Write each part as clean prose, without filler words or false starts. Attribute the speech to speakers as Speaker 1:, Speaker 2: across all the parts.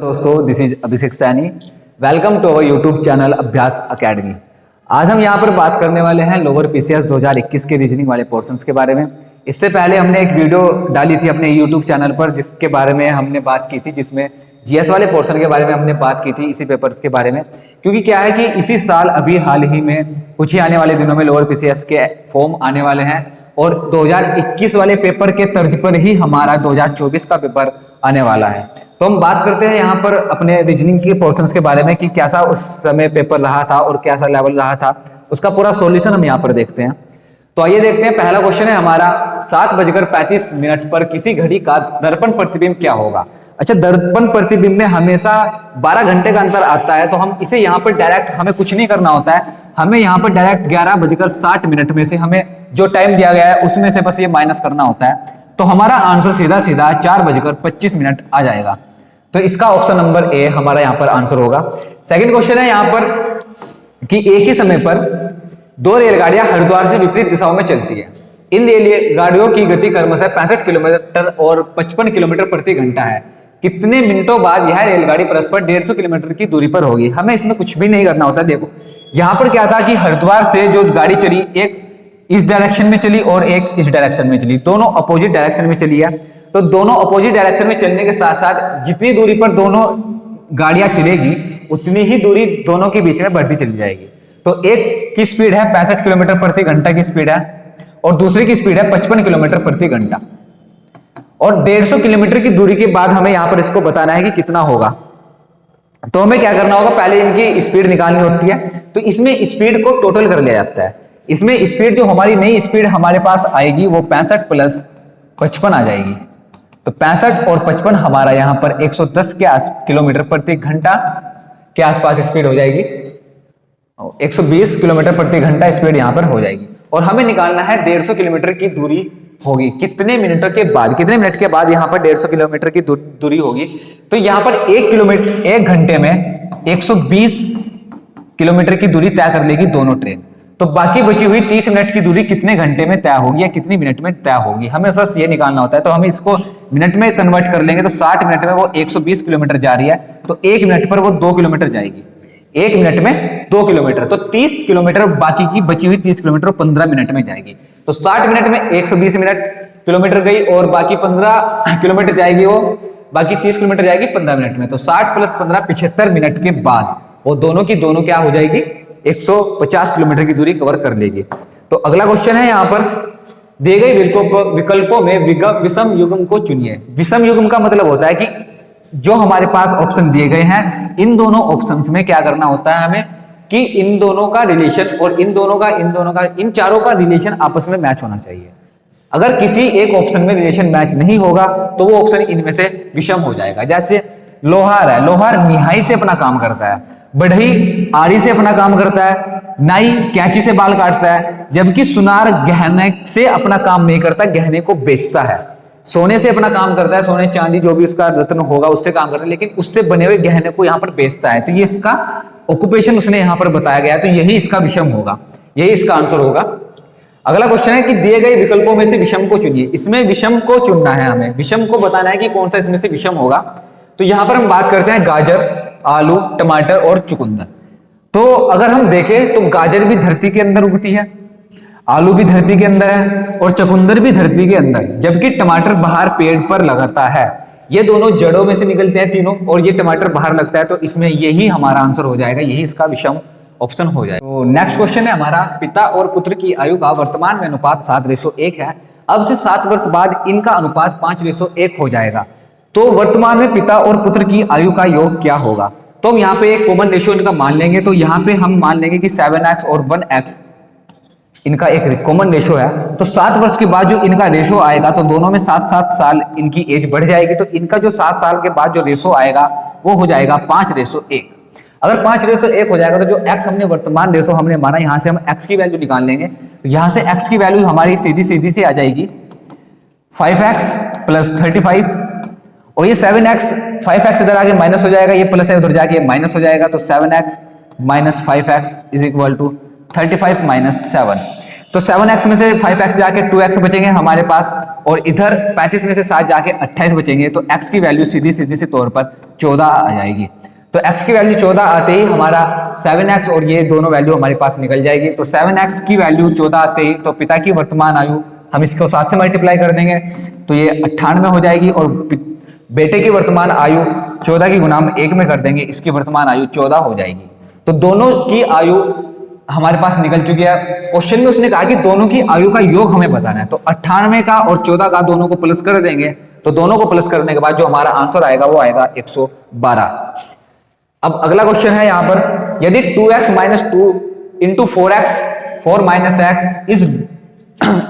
Speaker 1: दोस्तों, this is Abhishek Saini. Welcome to our YouTube channel Abhyas academy. आज हम यहाँ पर बात करने वाले हैं लोअर पीसीएस 2021 के रीजनिंग वाले पोर्शंस के बारे में। इससे पहले हमने एक वीडियो डाली थी अपने यूट्यूब चैनल पर जिसके बारे में हमने बात की थी, जिसमें जीएस वाले पोर्शन के बारे में हमने बात की थी, इसी पेपर्स के बारे में। क्योंकि क्या है कि इसी साल अभी हाल ही में कुछ ही आने वाले दिनों में लोअर पीसीएस के फॉर्म आने वाले हैं और 2021 वाले पेपर के तर्ज पर ही हमारा 2024 का पेपर आने वाला है। तो हम बात करते हैं यहाँ पर अपने रीजनिंग के पोर्शंस के बारे में कि कैसा उस समय पेपर रहा था और कैसा लेवल रहा था, उसका पूरा सॉल्यूशन हम यहाँ पर देखते हैं। तो आइए देखते हैं। पहला क्वेश्चन है हमारा, 7:35 पर किसी घड़ी का दर्पण प्रतिबिंब क्या होगा। अच्छा, दर्पण प्रतिबिंब में हमेशा 12 घंटे का अंतर आता है, तो हम इसे यहाँ पर डायरेक्ट हमें कुछ नहीं करना होता है। हमें यहाँ पर डायरेक्ट 11:60 में से हमें जो टाइम दिया गया है उसमें से बस ये माइनस करना होता है। तो हमारा आंसर सीधा सीधा 4:25 आ जाएगा। तो इसका ऑप्शन नंबर ए हमारा यहाँ पर आंसर होगा। सेकंड क्वेश्चन है यहाँ पर कि एक ही समय पर 2 रेलगाड़ियां हरिद्वार से विपरीत दिशाओं में चलती है। इन रेलगाड़ियों की गति क्रमशः 65 किलोमीटर और 55 किलोमीटर प्रति घंटा है। कितने मिनटों बाद यह रेलगाड़ी परस्पर 150 किलोमीटर की दूरी पर होगी। हमें इसमें कुछ भी नहीं करना होता। देखो यहाँ पर क्या था कि हरिद्वार से जो गाड़ी चली, एक इस डायरेक्शन में चली और एक इस डायरेक्शन में चली, दोनों अपोजिट डायरेक्शन में चली है। तो दोनों अपोजिट डायरेक्शन में चलने के साथ साथ जितनी दूरी पर दोनों गाड़ियां चलेगी उतनी ही दूरी दोनों के बीच में बढ़ती चली जाएगी। तो एक की स्पीड है 65 किलोमीटर प्रति घंटा की स्पीड है और दूसरी की स्पीड है 55 किलोमीटर प्रति घंटा। और 150 किलोमीटर की दूरी के बाद हमें यहां पर इसको बताना है कि कितना होगा। तो हमें क्या करना होगा, पहले इनकी स्पीड निकालनी होती है। तो इसमें स्पीड को टोटल कर लिया जाता है। इसमें स्पीड जो हमारी नई स्पीड हमारे पास आएगी वो 65 प्लस 55 आ जाएगी। तो 65 और 55 हमारा यहाँ पर 110 के किलोमीटर प्रति घंटा के आसपास स्पीड हो जाएगी। 120 किलोमीटर प्रति घंटा स्पीड यहाँ पर हो जाएगी। और हमें निकालना है 150 किलोमीटर की दूरी होगी कितने मिनटों के बाद, कितने मिनट के बाद यहाँ पर 150 किलोमीटर की दूरी होगी। तो यहाँ पर 1 घंटे में 120 किलोमीटर की दूरी तय कर लेगी दोनों ट्रेन। तो बाकी बची हुई 30 मिनट की दूरी कितने घंटे में तय होगी या कितनी मिनट में तय होगी, हमें बस ये निकालना होता है। तो हम इसको मिनट में कन्वर्ट कर लेंगे। तो 60 मिनट में वो 120 किलोमीटर जा रही है, तो 1 मिनट पर वो 2 किलोमीटर जाएगी। 1 मिनट में 2 किलोमीटर, तो 30 किलोमीटर बाकी की बची हुई 30 किलोमीटर 15 मिनट में जाएगी। तो 60 मिनट में 120 किलोमीटर गई और बाकी 15 किलोमीटर जाएगी, वो बाकी 30 किलोमीटर जाएगी 15 मिनट में। तो 60 प्लस 15 75 मिनट के बाद वो दोनों की दोनों क्या हो जाएगी, 150 किलोमीटर की दूरी कवर कर लेगी। तो अगला क्वेश्चन है यहाँ पर, दिए गए विकल्पों में विषम युग्म को चुनिए। विषम युग्म का मतलब होता है कि जो हमारे पास ऑप्शन दिए गए हैं इन दोनों ऑप्शंस में क्या करना होता है हमें कि इन दोनों का रिलेशन और इन चारों का रिलेशन आपस में मैच होना चाहिए। अगर किसी एक ऑप्शन में रिलेशन मैच नहीं होगा तो वो ऑप्शन इनमें से विषम हो जाएगा। जैसे लोहार है, लोहार निहाई से अपना काम करता है, बढ़ई आरी से अपना काम करता है, नाई कैंची से बाल काटता है, जबकि सुनार गहने से अपना काम नहीं करता, गहने को बेचता है। सोने से अपना काम करता है, सोने चांदी जो भी उसका रत्न होगा उससे काम करता है, लेकिन उससे बने हुए गहने को यहाँ पर बेचता है। तो ये इसका ऑक्यूपेशन उसने यहाँ पर बताया गया है, तो यही इसका विषम होगा, यही इसका आंसर होगा। अगला क्वेश्चन है कि दिए गए विकल्पों में से विषम को चुनिए। इसमें विषम को चुनना है, हमें विषम को बताना है कि कौन सा इसमें से विषम होगा। तो यहां पर हम बात करते हैं गाजर, आलू, टमाटर और चुकंदर। तो अगर हम देखें तो गाजर भी धरती के अंदर उगती है, आलू भी धरती के अंदर है और चुकंदर भी धरती के अंदर, जबकि टमाटर बाहर पेड़ पर लगाता है। ये दोनों जड़ों में से निकलते हैं तीनों और ये टमाटर बाहर लगता है। तो इसमें यही हमारा आंसर हो जाएगा, यही इसका विषम ऑप्शन हो जाएगा। तो नेक्स्ट क्वेश्चन है हमारा, पिता और पुत्र की आयु का वर्तमान में अनुपात 7:1 है। अब से 7 वर्ष बाद इनका अनुपात 5:1 हो जाएगा। तो वर्तमान में पिता और पुत्र की आयु का योग क्या होगा। तो हम यहाँ पे एक कॉमन रेशियो इनका मान लेंगे। तो यहाँ पे हम मान लेंगे कि 7x और 1x इनका एक कॉमन रेशियो है। तो 7 वर्ष के बाद जो इनका रेशियो आएगा तो दोनों में 7-7 साल इनकी एज बढ़ जाएगी। तो इनका जो 7 साल के बाद जो रेशियो आएगा वो हो जाएगा 5:1। अगर 5:1 हो जाएगा तो जो x हमने वर्तमान रेशियो हमने माना, यहाँ से हम x की वैल्यू निकाल लेंगे। तो यहाँ से x की वैल्यू हमारी सीधी से आ जाएगी 5x प्लस 35 और ये 7x 5x इधर आगे माइनस हो जाएगा, ये प्लस है उधर जाके माइनस हो जाएगा। तो 7x minus 5x is equal to 35 minus 7। तो 7x में से 5x जाके 2x बचेंगे हमारे पास, और इधर 35 में से 7 जाके 28 बचेंगे, तो x की वैल्यू सीधी सीधी से तौर पर 14 आ जाएगी। तो x की वैल्यू 14 आते ही हमारा 7x और ये दोनों वैल्यू हमारे पास निकल जाएगी। तो 7x की वैल्यू 14 आते ही तो पिता की वर्तमान आयु हम इसको 7 से मल्टीप्लाई कर देंगे तो ये 98 हो जाएगी, और बेटे की वर्तमान आयु 14 की गुना हम 1 में कर देंगे, इसकी वर्तमान आयु 14 हो जाएगी। तो दोनों की आयु हमारे पास निकल चुकी है। क्वेश्चन में उसने कहा कि दोनों की आयु का योग हमें बताना है, तो 98 का और 14 का दोनों को प्लस कर देंगे, तो दोनों को प्लस करने के बाद जो हमारा आंसर आएगा वो आएगा 112। अब अगला क्वेश्चन है यहाँ पर, यदि 2x minus 2 into 4x 4 minus x is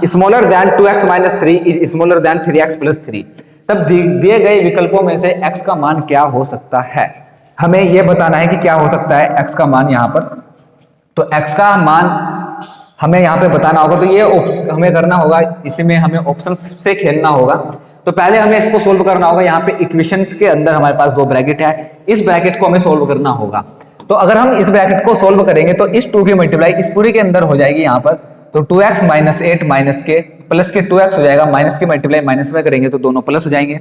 Speaker 1: smaller than 2x minus 3 is smaller than 3x plus 3, तब दिए गए विकल्पों में से x का मान क्या हो सकता है। हमें यह बताना है कि क्या हो सकता है x का मान यहाँ पर। तो x का मान हमें यहाँ पे बताना होगा, तो ये हमें करना होगा, इसमें हमें ऑप्शंस से खेलना होगा। तो पहले हमें इसको सोल्व करना होगा। यहाँ पे इक्वेशंस के अंदर हमारे पास 2 ब्रैकेट है, इस ब्रैकेट को हमें सोल्व करना होगा। तो अगर हम इस ब्रैकेट को सोल्व करेंगे तो इस 2 की मल्टीप्लाई इस पूरे के अंदर हो जाएगी यहाँ पर, तो 2x माइनस 8 माइनस के प्लस के 2x हो जाएगा, माइनस की मल्टीप्लाई माइनस में करेंगे तो दोनों प्लस हो जाएंगे।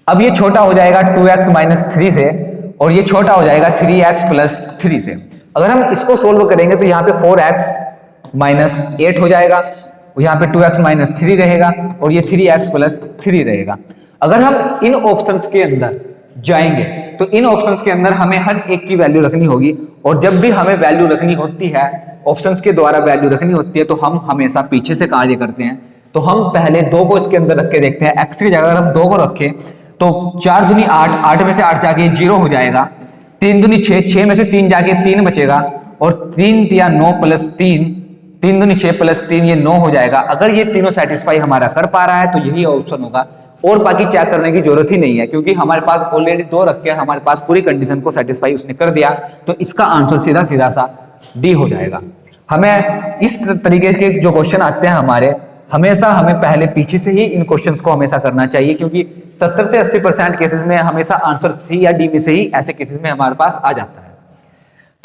Speaker 1: अब ये छोटा हो जाएगा 2x माइनस 3 से, और ये छोटा हो जाएगा 3x प्लस 3 से। अगर हम इसको सोल्व करेंगे तो यहाँ पे 4x माइनस 8 हो जाएगा, यहाँ पे 2x माइनस 3 रहेगा, और ये 3x प्लस 3 रहेगा। अगर हम इन ऑप्शंस के अंदर जाएंगे तो इन ऑप्शंस के अंदर हमें हर एक की वैल्यू रखनी होगी, और जब भी हमें वैल्यू रखनी होती है, ऑप्शंस के द्वारा वैल्यू रखनी होती है, तो हम हमेशा पीछे से कार्य करते हैं। तो हम पहले 2 को इसके अंदर रख के देखते हैं। x की जगह अगर हम 2 को रखें तो 4 दूनी 8, 8 में से 8 जाके 0 हो जाएगा, 3 दूनी 6, 6 में से 3 जाके 3 बचेगा, और 3 तिया 9 प्लस 3, 3 दूनी 6 प्लस 3 ये 9 हो जाएगा। अगर ये तीनों सेटिस्फाई हमारा कर पा रहा है तो यही ऑप्शन होगा, और बाकी चेक करने की जरूरत ही नहीं है, क्योंकि हमारे पास ऑलरेडी 2 रख के हमारे पास पूरी कंडीशन को सेटिस्फाई उसने कर दिया। तो इसका आंसर सीधा सीधा सा डी हो जाएगा। हमें इस तरीके के जो क्वेश्चन आते हैं हमारे, हमेशा हमें पहले पीछे से ही इन क्वेश्चंस को हमेशा करना चाहिए, क्योंकि 70 से 80% केसेस में हमेशा आंसर सी या डी में से ही ऐसे केसेस में हमारे पास आ जाता है।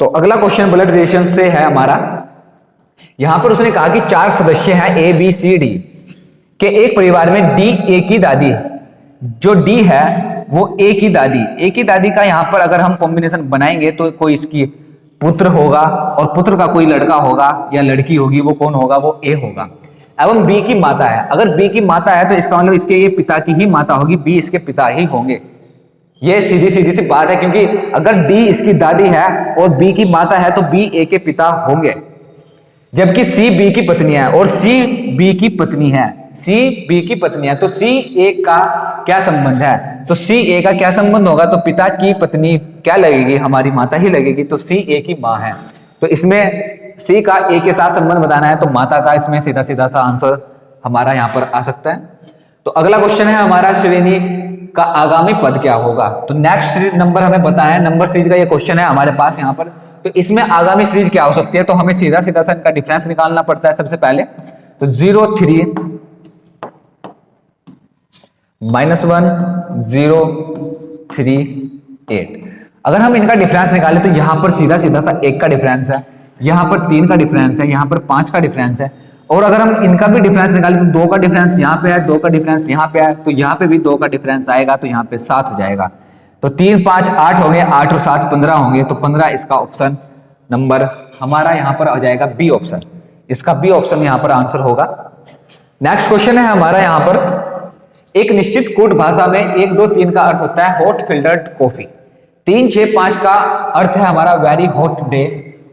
Speaker 1: तो अगला क्वेश्चन ब्लड रिलेशन से है हमारा। यहां पर उसने कहा कि 4 सदस्य हैं ए बी सी डी के एक परिवार में, डी ए की दादी, जो डी है वो ए की दादी का यहां पर अगर हम कॉम्बिनेशन बनाएंगे तो कोई इसकी पुत्र होगा, और पुत्र का कोई लड़का होगा या लड़की होगी, वो कौन होगा, वो ए होगा। एवं बी की माता है, अगर बी की माता है तो इसका मतलब इसके ये पिता की ही माता होगी, बी इसके पिता ही होंगे। ये सीधी सीधी सी बात है, क्योंकि अगर डी इसकी दादी है और बी की माता है तो बी ए के पिता होंगे, जबकि सी बी की पत्नी है और सी बी की पत्नी है, सी बी की पत्नी है, तो सी ए का क्या संबंध है, तो सी ए का क्या संबंध होगा, तो पिता की पत्नी क्या लगेगी, हमारी माता ही लगेगी, तो सी ए की माँ है। तो इसमें सी का ए के साथ संबंध बताना है, तो माता का इसमें सीधा सीधा सा आंसर हमारा यहां पर आ सकता है। तो अगला क्वेश्चन है हमारा, श्रेणी का आगामी पद क्या होगा। तो नेक्स्ट नंबर हमें बताया है, नंबर सीरीज का ये क्वेश्चन है हमारे पास यहाँ पर। तो इसमें आगामी सीरीज क्या हो सकती है, तो हमें सीधा सीधा सा इनका डिफरेंस निकालना पड़ता है सबसे पहले। तो 0 3 -1 0 3 8, अगर हम इनका डिफरेंस निकालें तो यहां पर सीधा सीधा सा 1 का डिफरेंस है, यहां पर 3 का डिफरेंस है, यहां पर 5 का डिफरेंस है, और अगर हम इनका भी डिफरेंस निकालें तो 2 का डिफरेंस यहाँ पे है, 2 का डिफरेंस यहाँ पे है, तो यहाँ पे भी 2 का डिफरेंस आएगा, तो यहाँ पे 7 हो जाएगा। तो 3 5 8 हो गए, 8 और 7 15 होंगे, तो 15 इसका ऑप्शन नंबर हमारा यहाँ पर आ जाएगा बी ऑप्शन, इसका बी ऑप्शन यहाँ पर आंसर होगा। नेक्स्ट क्वेश्चन है हमारा यहाँ पर, एक निश्चित कूट भाषा में 1 2 3 का अर्थ होता है हॉट फिल्टर्ड कॉफी, 3 6 5 का अर्थ है हमारा वेरी हॉट डे,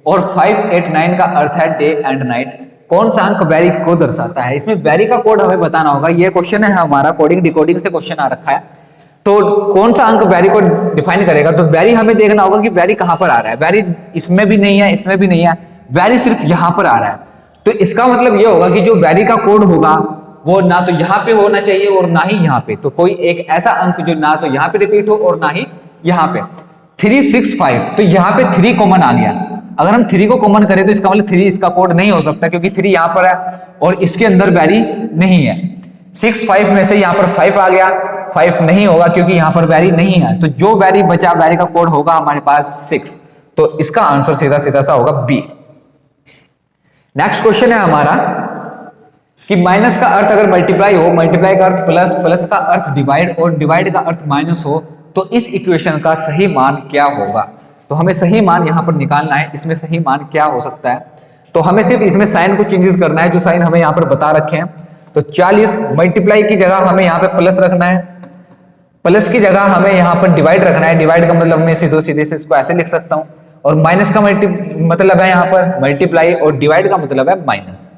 Speaker 1: और 5 8 9 का अर्थ है डे एंड नाइट। कौन सा अंक वेरी को दर्शाता है, इसमें वेरी का कोड हमें बताना होगा। ये क्वेश्चन है हमारा कोडिंग डिकोडिंग से क्वेश्चन आ रखा है, तो कौन सा अंक वेरी को डिफाइन करेगा, तो वेरी हमें देखना होगा कि वेरी कहां पर आ रहा है, वेरी इसमें भी नहीं है, इसमें भी नहीं है, वेरी सिर्फ यहां पर आ रहा है। तो इसका मतलब ये होगा कि जो वेरी का कोड होगा वो ना तो यहाँ पे होना चाहिए और ना ही यहाँ पे, तो कोई एक ऐसा अंक जो ना तो यहाँ पे रिपीट हो और ना ही यहाँ पे। 3 6 5, तो यहाँ पे 3 कॉमन आ गया, अगर हम 3 को कॉमन करें तो इसका मतलब 3 इसका कोड नहीं हो सकता, क्योंकि 3 यहाँ पर है और इसके अंदर वेरी नहीं है। 6 5 में से यहाँ पर 5 आ गया, 5 नहीं होगा क्योंकि यहाँ पर वेरी नहीं है, तो जो वेरी बचा वेरी का कोड होगा हमारे पास 6, तो इसका आंसर सीधा सीधा सा होगा बी। नेक्स्ट क्वेश्चन है हमारा कि माइनस का अर्थ अगर मल्टीप्लाई हो, मल्टीप्लाई का अर्थ प्लस, प्लस का अर्थ डिवाइड और डिवाइड का अर्थ माइनस हो तो इस इक्वेशन का सही मान क्या होगा। तो हमें सही मान यहां पर निकालना है, इसमें सही मान क्या हो सकता है। तो हमें सिर्फ इसमें साइन को चेंजेस करना है, जो साइन हमें यहां पर बता रखे हैं। तो 40 मल्टीप्लाई की जगह हमें यहां पर प्लस रखना है, प्लस की जगह हमें यहां पर डिवाइड रखना है। डिवाइड का मतलब मैं सीधे सीधे से इसको ऐसे लिख सकता हूं, और माइनस का मतलब है यहां पर मल्टीप्लाई, और डिवाइड का मतलब है माइनस,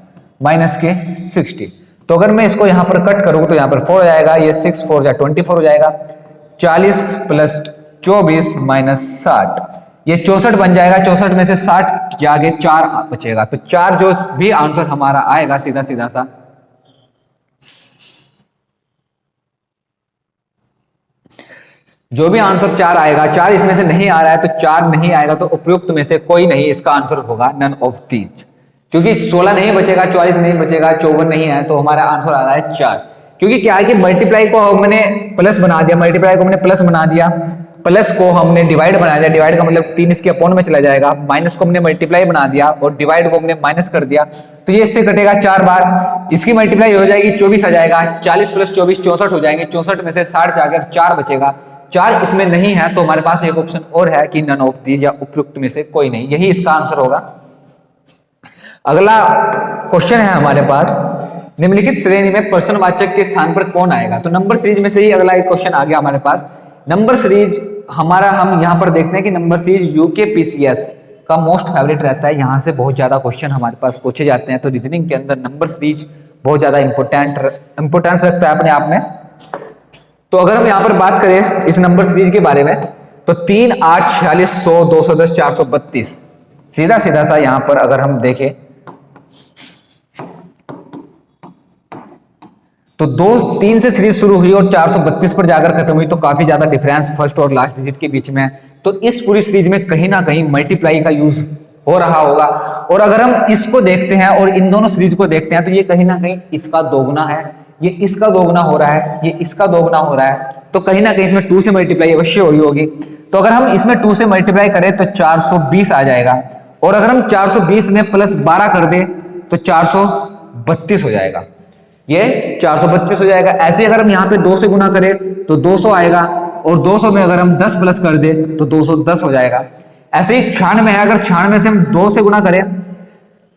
Speaker 1: माइनस के 60। तो अगर मैं इसको यहां पर कट करूं तो यहां पर 4 हो जाएगा, ये 6 4 या 24 हो जाएगा। 40 प्लस 24 माइनस 60, ये 64 बन जाएगा। 64 में से 60 जाके 4 बचेगा, तो 4 जो भी आंसर हमारा आएगा सीधा सीधा सा जो भी आंसर 4 आएगा, 4 इसमें से नहीं आ रहा है तो 4 नहीं आएगा, तो उपयुक्त में से कोई नहीं, इसका आंसर होगा नन ऑफ दीज। क्योंकि 16 नहीं बचेगा, 44 नहीं बचेगा, 54 नहीं है, तो हमारा आंसर आ रहा है 4। क्योंकि क्या है कि मल्टीप्लाई को हमने प्लस बना दिया, मल्टीप्लाई को हमने प्लस बना दिया, प्लस को हमने डिवाइड बना दिया, डिवाइड का मतलब 3 इसके अपॉन में चला जाएगा, माइनस को हमने मल्टीप्लाई बना दिया और डिवाइड को हमने माइनस कर दिया, तो ये इससे कटेगा 4 बार, इसकी मल्टीप्लाई हो जाएगी 24 आ जाएगा। 40 प्लस 24 64 हो जाएंगे, 64 में से 60 जाकर 4 बचेगा, 4 इसमें नहीं है, तो हमारे पास एक ऑप्शन और है कि नन ऑफ दीज या उपयुक्त में से कोई नहीं, यही इसका आंसर होगा। अगला क्वेश्चन है हमारे पास, निम्नलिखित श्रेणी में प्रश्नवाचक के स्थान पर कौन आएगा। तो नंबर सीरीज में से ही अगला एक क्वेश्चन आ गया हमारे पास। नंबर सीरीज हमारा, हम यहां पर देखते हैं कि नंबर सीरीज यूकेपीसीएस का मोस्ट फेवरेट रहता है, यहां से बहुत ज्यादा क्वेश्चन हमारे पास पूछे जाते हैं। तो रीजनिंग के अंदर नंबर सीरीज बहुत ज्यादा इंपोर्टेंस रखता है अपने आप में। तो अगर हम यहां पर बात करें इस नंबर सीरीज के बारे में, तो 3 8 46 100 210 432, सीधा सीधा सा यहां पर अगर हम देखें तो 3 से सीरीज शुरू हुई और 432 पर जाकर खत्म हुई, तो काफी ज्यादा डिफरेंस फर्स्ट और लास्ट डिजिट के बीच में है। तो इस पूरी सीरीज में कहीं ना कहीं मल्टीप्लाई का यूज हो रहा होगा। और अगर हम इसको देखते हैं और इन दोनों सीरीज को देखते हैं तो ये कहीं ना कहीं इसका दोगुना है, ये इसका दोगुना हो रहा है, ये इसका दोगुना हो रहा है, तो कहीं ना कहीं इसमें 2 से मल्टीप्लाई अवश्य हो रही होगी। तो अगर हम इसमें 2 से मल्टीप्लाई करें तो 420 आ जाएगा, और अगर हम 420 में प्लस 12 कर दें तो 432 हो जाएगा, ये 432 हो जाएगा। ऐसे अगर हम यहाँ पे 2 से गुना करें तो 200 आएगा, और 200 में अगर हम 10 प्लस कर दे तो 210 हो जाएगा। ऐसे ही 96 है, अगर 96 से हम 2 से गुना करें,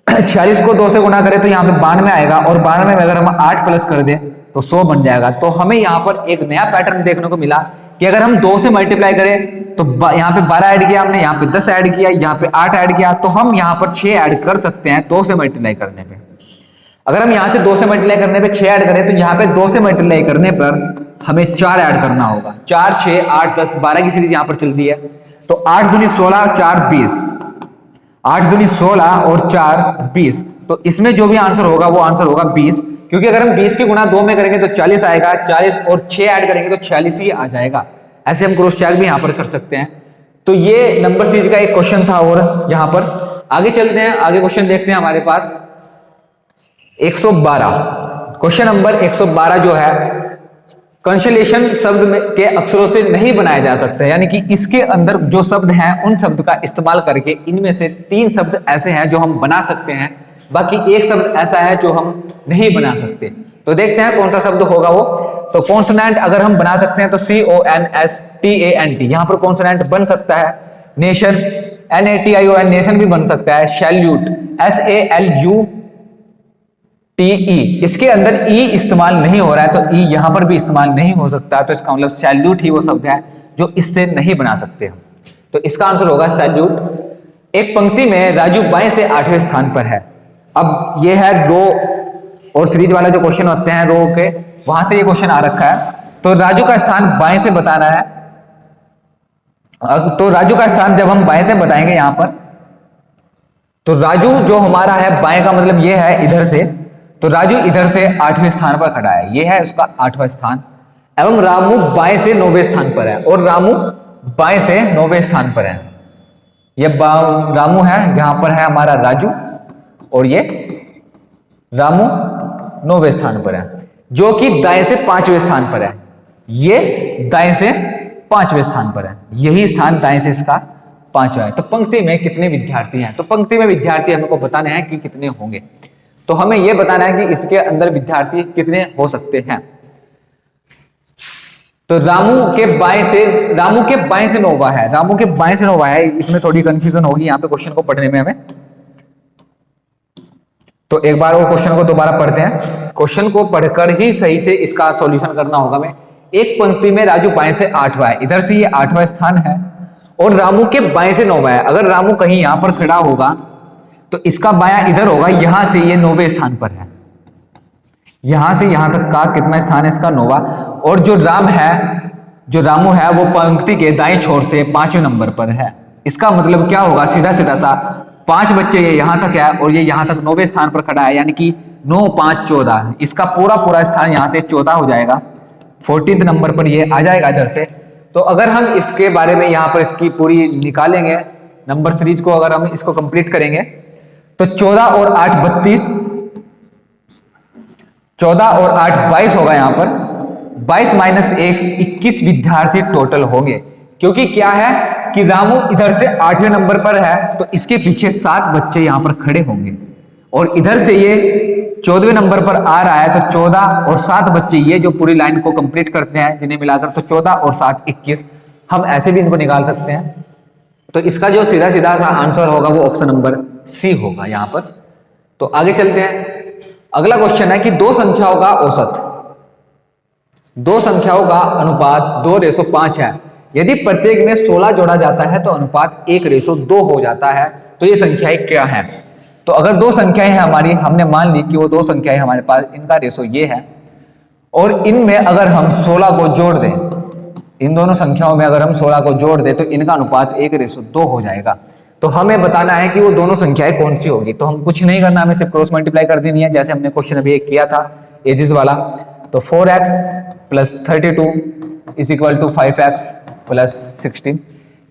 Speaker 1: 46 को 2 से गुना करें तो यहाँ पे 92 आएगा, और 92 में अगर हम 8 प्लस कर दे तो 100 बन जाएगा। तो हमें यहाँ पर एक नया पैटर्न देखने को मिला कि अगर हम 2 से मल्टीप्लाई करें तो यहाँ पे 12 ऐड किया हमने, यहाँ पे 10 ऐड किया, यहाँ पे 8 ऐड किया, तो हम यहाँ पर 6 ऐड कर सकते हैं 2 से मल्टीप्लाई करने पे। अगर हम यहां से 2 से मल्टीप्लाई करने पे 6 ऐड करें तो यहाँ पे 2 से मल्टीप्लाई करने पर हमें 4 ऐड करना होगा। 4 6 8 10 12 की सीरीज यहां पर चल रही है, तो 8 दूनी 16 4 20, 8 दूनी 16 और 4 20, तो इसमें जो भी आंसर होगा वो आंसर होगा 20। क्योंकि अगर हम 20 की गुणा 2 में करेंगे तो 40 आएगा, 40 और 6 ऐड करेंगे तो 46 ही आ जाएगा। ऐसे हम क्रॉस चेक भी यहां पर कर सकते हैं। तो ये नंबर सीरीज का एक क्वेश्चन था, और यहां पर आगे चलते हैं, आगे क्वेश्चन देखते हैं हमारे पास 112। क्वेश्चन नंबर 112 जो है, कंसोलेशन शब्द में के अक्षरों से नहीं बनाया जा सकता, यानी कि इसके अंदर जो शब्द हैं उन शब्द का इस्तेमाल करके इनमें से 3 शब्द ऐसे हैं जो हम बना सकते हैं, बाकी एक शब्द ऐसा है जो हम नहीं बना सकते। तो देखते हैं कौन सा शब्द होगा वो। तो कॉन्सोनेंट अगर हम बना सकते हैं तो CONSTANT, यहां पर कॉन्सोनेंट बन सकता है। नेशन NATION, नेशन भी बन सकता है। सैल्यूट SALUTE, इसके अंदर ई इस्तेमाल नहीं हो रहा है, तो ई यहां पर भी इस्तेमाल नहीं हो सकता, तो इसका मतलब सैल्यूट ही वो शब्द है जो इससे नहीं बना सकते हम। तो इसका आंसर होगा सैल्यूट। एक पंक्ति में राजू बाएं से 8वें स्थान पर है। अब ये है रो और सीरीज वाला जो क्वेश्चन होते हैं रो के, वहां से ये क्वेश्चन आ रखा है। तो राजू का स्थान बाएं से बताना है। तो राजू का स्थान जब हम बाएं से बताएंगे यहां पर, तो राजू जो हमारा है बाएं का मतलब ये है इधर से, तो राजू इधर से 8वें स्थान पर खड़ा है, ये है उसका 8वां स्थान। एवं रामू बाएं से 9वें स्थान पर है, और रामू बाएं से 9वें स्थान पर है। ये रामू है, यहां पर है हमारा राजू, और ये रामू 9वें स्थान पर है, जो कि दाएं से 5वें स्थान पर है। ये दाएं से 5वें स्थान पर है, यही स्थान दाएं से इसका 5वां है। तो पंक्ति में कितने विद्यार्थी हैं? तो पंक्ति में विद्यार्थी हमको बताने हैं कि कितने होंगे। तो हमें यह बताना है कि इसके अंदर विद्यार्थी कितने हो सकते हैं। तो रामू के बाएं से नोवा है, रामू के बाएं से नोवा है। इसमें थोड़ी कंफ्यूजन होगी यहाँ पे क्वेश्चन को पढ़ने में हमें। तो एक बार वो क्वेश्चन को दोबारा पढ़ते हैं। क्वेश्चन को पढ़कर ही सही से इसका सॉल्यूशन करना होगा। मैं एक पंक्ति में राजू बाएं से 8वां है, इधर से ये 8वां स्थान है और रामू के बाएं से 9वां है। अगर रामू कहीं यहां पर खड़ा होगा तो इसका बायां इधर होगा, यहां से ये 9वें स्थान पर है। यहां से यहां तक का कितना स्थान है इसका? 9वां। और जो रामू है वो पंक्ति के दाएं छोर से 5वें नंबर पर है। इसका मतलब क्या होगा? सीधा सीधा सा 5 बच्चे ये यहां तक है और ये यहां तक 9वें स्थान पर खड़ा है, यानी कि 9, 5, 14। इसका पूरा स्थान यहां से 14 हो जाएगा, 14th नंबर पर ये आ जाएगा इधर से। तो अगर हम इसके बारे में यहां पर इसकी पूरी निकालेंगे नंबर सीरीज को, अगर हम इसको कंप्लीट करेंगे तो 14 और 8 32, 14 और 8 22 होगा। यहां पर 22 माइनस 1 21 विद्यार्थी टोटल होंगे। क्योंकि क्या है कि रामू इधर से 8वें नंबर पर है तो इसके पीछे 7 बच्चे यहां पर खड़े होंगे और इधर से ये 14वें नंबर पर आ रहा है। तो 14 और 7 बच्चे ये जो पूरी लाइन को कंप्लीट करते हैं जिन्हें मिलाकर, तो 14 और 7 21। हम ऐसे भी इनको निकाल सकते हैं। तो इसका जो सीधा सीधा सा आंसर होगा वो ऑप्शन नंबर सी होगा यहां पर। तो आगे चलते हैं। अगला क्वेश्चन है कि दो संख्याओं का औसत, दो संख्याओं का अनुपात 2:5 है। यदि प्रत्येक में 16 जोड़ा जाता है तो अनुपात 1:2 हो जाता है। तो ये संख्याएं क्या है? तो अगर दो संख्याएं हैं हमारी, हमने मान ली कि वो दो संख्याएं हमारे पास, इनका रेशो ये है और इनमें अगर हम 16 को जोड़ दें, इन दोनों संख्याओं में अगर हम 16 को जोड़ दें तो इनका अनुपात 1:2 हो जाएगा। तो हमें बताना है कि वो दोनों संख्याएं कौन सी होगी। तो हम कुछ नहीं करना, हमें सिर्फ क्रॉस मल्टीप्लाई कर देनी है, जैसे हमने क्वेश्चन अभी एक किया था एजिस वाला। तो 4x + 32 = 5x + 16।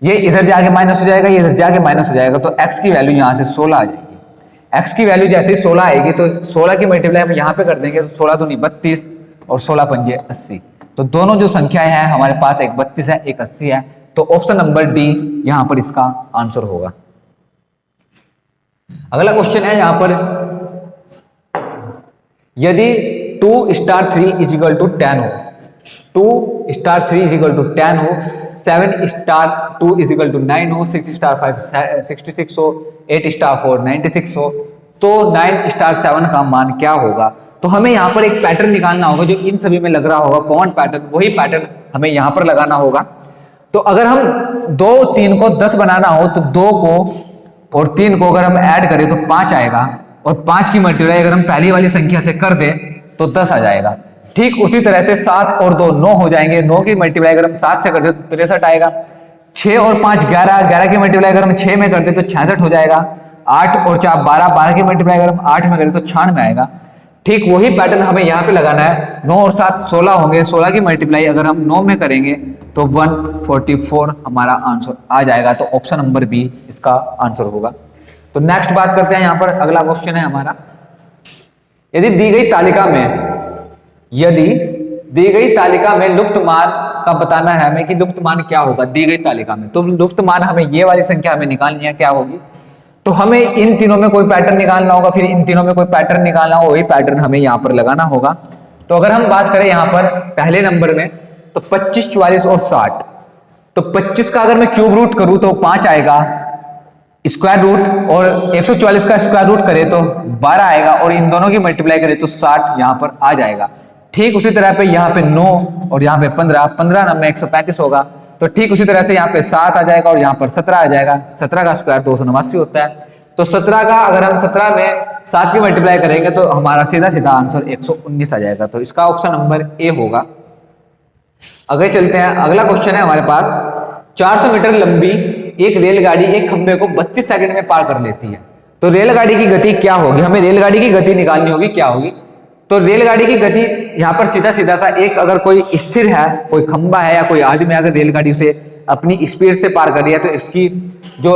Speaker 1: ये इधर जाके माइनस हो जाएगा, ये इधर जाके माइनस हो जाएगा। तो x की वैल्यू यहां से 16 आ जाएगी। x की वैल्यू जैसे ही 16 आएगी तो 16 की मल्टीप्लाई हम यहाँ पे कर देंगे। तो 16 दूनी 32 और 16 पंजे 80। तो दोनों जो संख्याएं हैं हमारे पास, एक 32 है, एक 80 है। तो ऑप्शन नंबर डी यहां पर इसका आंसर होगा। अगला क्वेश्चन है यहां पर, यदि 2 * 3 = 10 हो, 2 * 3 = 10 हो, 7 * 2 = 9 हो, 6 * 5 66 हो, 8 * 4 96 हो, तो 9 * 7 का मान क्या होगा? तो हमें यहाँ पर एक पैटर्न निकालना होगा जो इन सभी में लग रहा होगा, कॉमन पैटर्न। वही पैटर्न हमें यहाँ पर लगाना होगा। तो अगर हम 2 3 को 10 बनाना हो तो 2 को और 3 को अगर हम ऐड करें तो 5 आएगा और 5 की मल्टीप्लाई अगर हम पहली वाली संख्या से कर दें तो 10 आ जाएगा। ठीक उसी तरह से 7 और 2 9 हो जाएंगे, 9 की मल्टीप्लाई अगर हम 7 से कर दे तो 63 आएगा। 6 और 5 11, 11 की मल्टीप्लाई अगर हम 6 में कर दे तो 66 हो जाएगा। 8 और 4 12, 12 की मल्टीप्लाई अगर हम 8 में करें तो 96 आएगा। ठीक वही पैटर्न हमें यहाँ पे लगाना है। 9 और 7 16 होंगे, 16 की मल्टीप्लाई अगर हम 9 में करेंगे तो 144 हमारा आंसर आ जाएगा। तो ऑप्शन नंबर बी इसका आंसर होगा। तो नेक्स्ट बात करते हैं, यहाँ पर अगला क्वेश्चन है हमारा, यदि दी गई तालिका में लुप्त मान का बताना है हमें कि लुप्त मान क्या होगा दी गई तालिका में। तो लुप्त मान हमें ये वाली संख्या हमें निकालनी है, क्या होगी? तो हमें इन तीनों में कोई पैटर्न निकालना होगा, फिर इन तीनों में कोई पैटर्न निकालना होगा, वही पैटर्न हमें यहाँ पर लगाना होगा। तो अगर हम बात करें यहाँ पर पहले नंबर में, तो 25 44 और 60। तो 25 का अगर मैं क्यूब रूट करूं तो 5 आएगा, स्क्वायर रूट, और 144 का स्क्वायर रूट करें तो 12 आएगा, और इन दोनों की मल्टीप्लाई करें तो 60 यहाँ पर आ जाएगा। ठीक उसी तरह पे यहाँ पे 9 और यहाँ पे 15, 15 9 में 135 होगा। तो ठीक उसी तरह से यहाँ पे 7 आ जाएगा और यहाँ पर 17 आ जाएगा। 17 का स्क्वायर 289 होता है। तो 17 का अगर हम 17 में 7 की मल्टीप्लाई करेंगे तो हमारा सीधा सीधा आंसर 119 आ जाएगा। तो इसका ऑप्शन नंबर ए होगा। आगे चलते हैं, अगला क्वेश्चन है हमारे पास, 400 मीटर लंबी एक रेलगाड़ी एक खंभे को 32 सेकंड में पार कर लेती है। तो रेलगाड़ी की गति क्या होगी? हमें रेलगाड़ी की गति निकालनी होगी, क्या होगी? तो रेलगाड़ी की गति यहाँ पर सीधा सीधा सा, एक अगर कोई स्थिर है, कोई खंबा है या कोई आदमी अगर रेलगाड़ी से अपनी स्पीड से पार कर रही है तो इसकी जो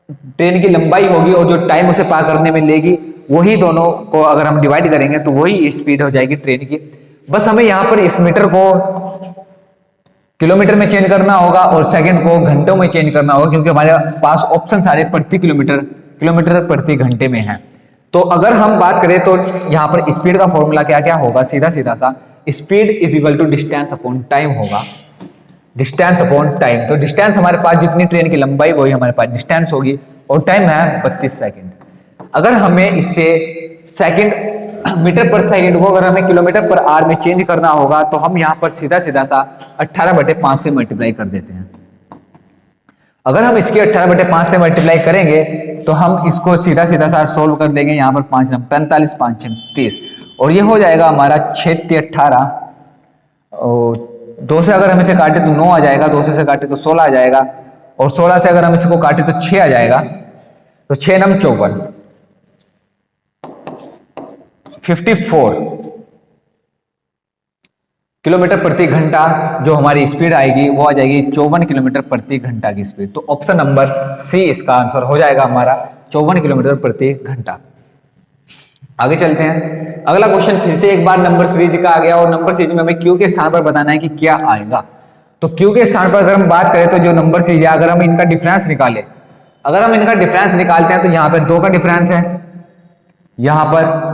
Speaker 1: ट्रेन की लंबाई होगी और जो टाइम उसे पार करने में लेगी, वही दोनों को अगर हम डिवाइड करेंगे तो वही स्पीड हो जाएगी ट्रेन की। बस हमें यहाँ पर इस मीटर को किलोमीटर में चेंज करना होगा और सेकंड को घंटों में चेंज करना होगा, क्योंकि हमारे पास ऑप्शन सारे प्रति किलोमीटर, किलोमीटर प्रति घंटे में है। तो अगर हम बात करें तो यहाँ पर स्पीड का फॉर्मूला क्या क्या होगा, सीधा सीधा सा speed is equal to distance upon time होगा, डिस्टेंस अपॉन टाइम। तो डिस्टेंस हमारे पास जितनी ट्रेन की लंबाई वही हमारे पास डिस्टेंस होगी, और टाइम है 32 सेकंड। अगर हमें इससे सेकंड मीटर पर सेकंड को अगर हमें किलोमीटर पर आवर में चेंज करना होगा तो हम यहाँ पर सीधा सीधा सा 18/5 से मल्टीप्लाई कर देते हैं। अगर हम इसके 18/5 से मल्टीप्लाई करेंगे तो हम इसको सीधा सीधा सा सोल्व कर देंगे। यहाँ पर 5 9 45, 5 6 30, और ये हो जाएगा हमारा 6 3 18, और 2 से अगर हम इसे काटे तो 9 आ जाएगा, 2 से काटे तो 16 आ जाएगा, और 16 से अगर हम इसको काटे तो 6 आ जाएगा, तो 6 9 54, 54 किलोमीटर प्रति घंटा जो हमारी स्पीड आएगी वो आ जाएगी 54 किलोमीटर प्रति घंटा की स्पीड। तो ऑप्शन नंबर सी इसका आंसर हो जाएगा हमारा 54 किलोमीटर प्रति घंटा। आगे चलते हैं। अगला क्वेश्चन फिर से एक बार नंबर सीरीज का आ गया, और नंबर सीरीज में हमें क्यू के स्थान पर बताना है कि क्या आएगा। तो क्यू के स्थान पर अगर हम बात करें तो जो नंबर सीरीज है, अगर हम इनका डिफरेंस निकालें, अगर हम इनका डिफरेंस निकालते हैं तो यहाँ पर 2 का डिफरेंस है, यहाँ पर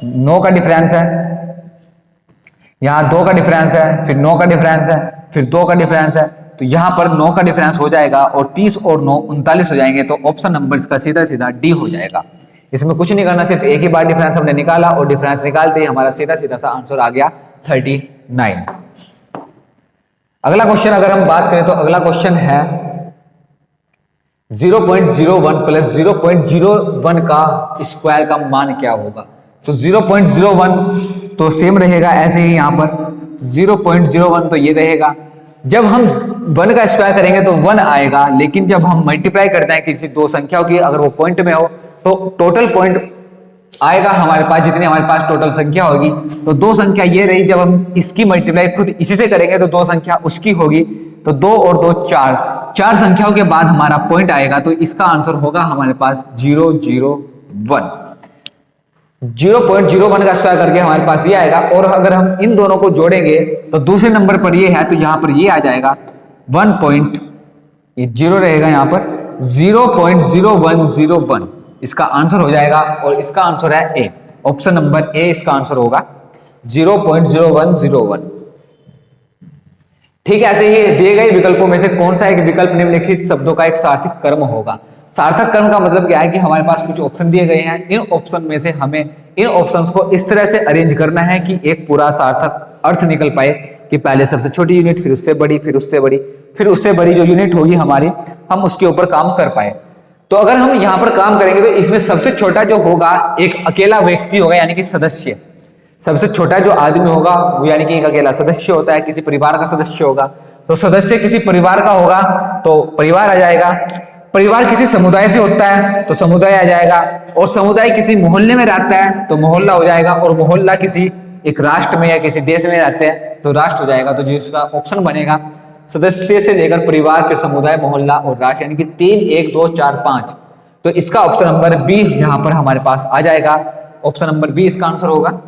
Speaker 1: 9 का डिफरेंस है, यहाँ 2 का डिफरेंस है, फिर 9 का डिफरेंस है, फिर 2 का डिफरेंस है। तो यहाँ पर 9 का डिफरेंस हो जाएगा, और 30 और 9 39 हो जाएंगे। तो ऑप्शन नंबर इसका सीधा सीधा डी हो जाएगा। इसमें कुछ नहीं करना, सिर्फ एक ही बार डिफरेंस हमने निकाला, और डिफरेंस निकालते ही हमारा सीधा सीधा सा आंसर आ गया 39। अगला क्वेश्चन अगर हम बात करें तो अगला क्वेश्चन है 0.01 प्लस 0.01 का स्क्वायर का मान क्या होगा। तो 0.01 तो सेम रहेगा ऐसे ही, यहाँ पर 0.01 तो ये रहेगा। जब हम 1 का स्क्वायर करेंगे तो 1 आएगा, लेकिन जब हम मल्टीप्लाई करते हैं किसी दो संख्याओं की, अगर वो पॉइंट में हो तो टोटल पॉइंट आएगा हमारे पास, जितनी हमारे पास टोटल संख्या होगी। तो 2 संख्या ये रही, जब हम इसकी मल्टीप्लाई खुद इसी से करेंगे तो 2 संख्या उसकी होगी, तो 2 और 2 4 संख्याओं के बाद हमारा पॉइंट आएगा। तो इसका आंसर होगा हमारे पास 001। 0.01 का स्क्वायर करके हमारे पास ये आएगा, और अगर हम इन दोनों को जोड़ेंगे तो दूसरे नंबर पर ये है, तो यहां पर ये आ जाएगा 1.0 रहेगा, यहाँ पर 0.0101 इसका आंसर हो जाएगा, और इसका आंसर है ए। ऑप्शन नंबर ए इसका आंसर होगा 0.0101। ठीक है, ऐसे ही दिए गए विकल्पों में से कौन सा एक विकल्प निम्नलिखित शब्दों का एक सार्थक कर्म होगा। सार्थक कर्म का मतलब क्या है कि हमारे पास कुछ ऑप्शन दिए गए हैं, इन ऑप्शन में से हमें इन ऑप्शंस को इस तरह से अरेंज करना है कि एक पूरा सार्थक अर्थ निकल पाए, कि पहले सबसे छोटी यूनिट, फिर उससे बड़ी, फिर उससे बड़ी, फिर उससे बड़ी जो यूनिट होगी हमारी, हम उसके ऊपर काम कर पाए। तो अगर हम यहां पर काम करेंगे तो इसमें सबसे छोटा जो होगा एक अकेला व्यक्ति होगा, यानी कि सदस्य। सबसे छोटा जो आदमी होगा वो यानी कि एक अकेला सदस्य होता है, किसी परिवार का सदस्य होगा। तो सदस्य किसी परिवार का होगा तो परिवार आ जाएगा, परिवार किसी समुदाय से होता है तो समुदाय आ जाएगा, और समुदाय किसी मोहल्ले में रहता है तो मोहल्ला हो जाएगा, और मोहल्ला किसी एक राष्ट्र में या किसी देश में रहते हैं तो राष्ट्र हो जाएगा। तो जो इसका ऑप्शन बनेगा सदस्य से लेकर परिवार, फिर समुदाय, मोहल्ला और राष्ट्र, यानी कि 3 1 2 4 5। तो इसका ऑप्शन नंबर बी यहां पर हमारे पास आ जाएगा। ऑप्शन नंबर बी इसका आंसर होगा।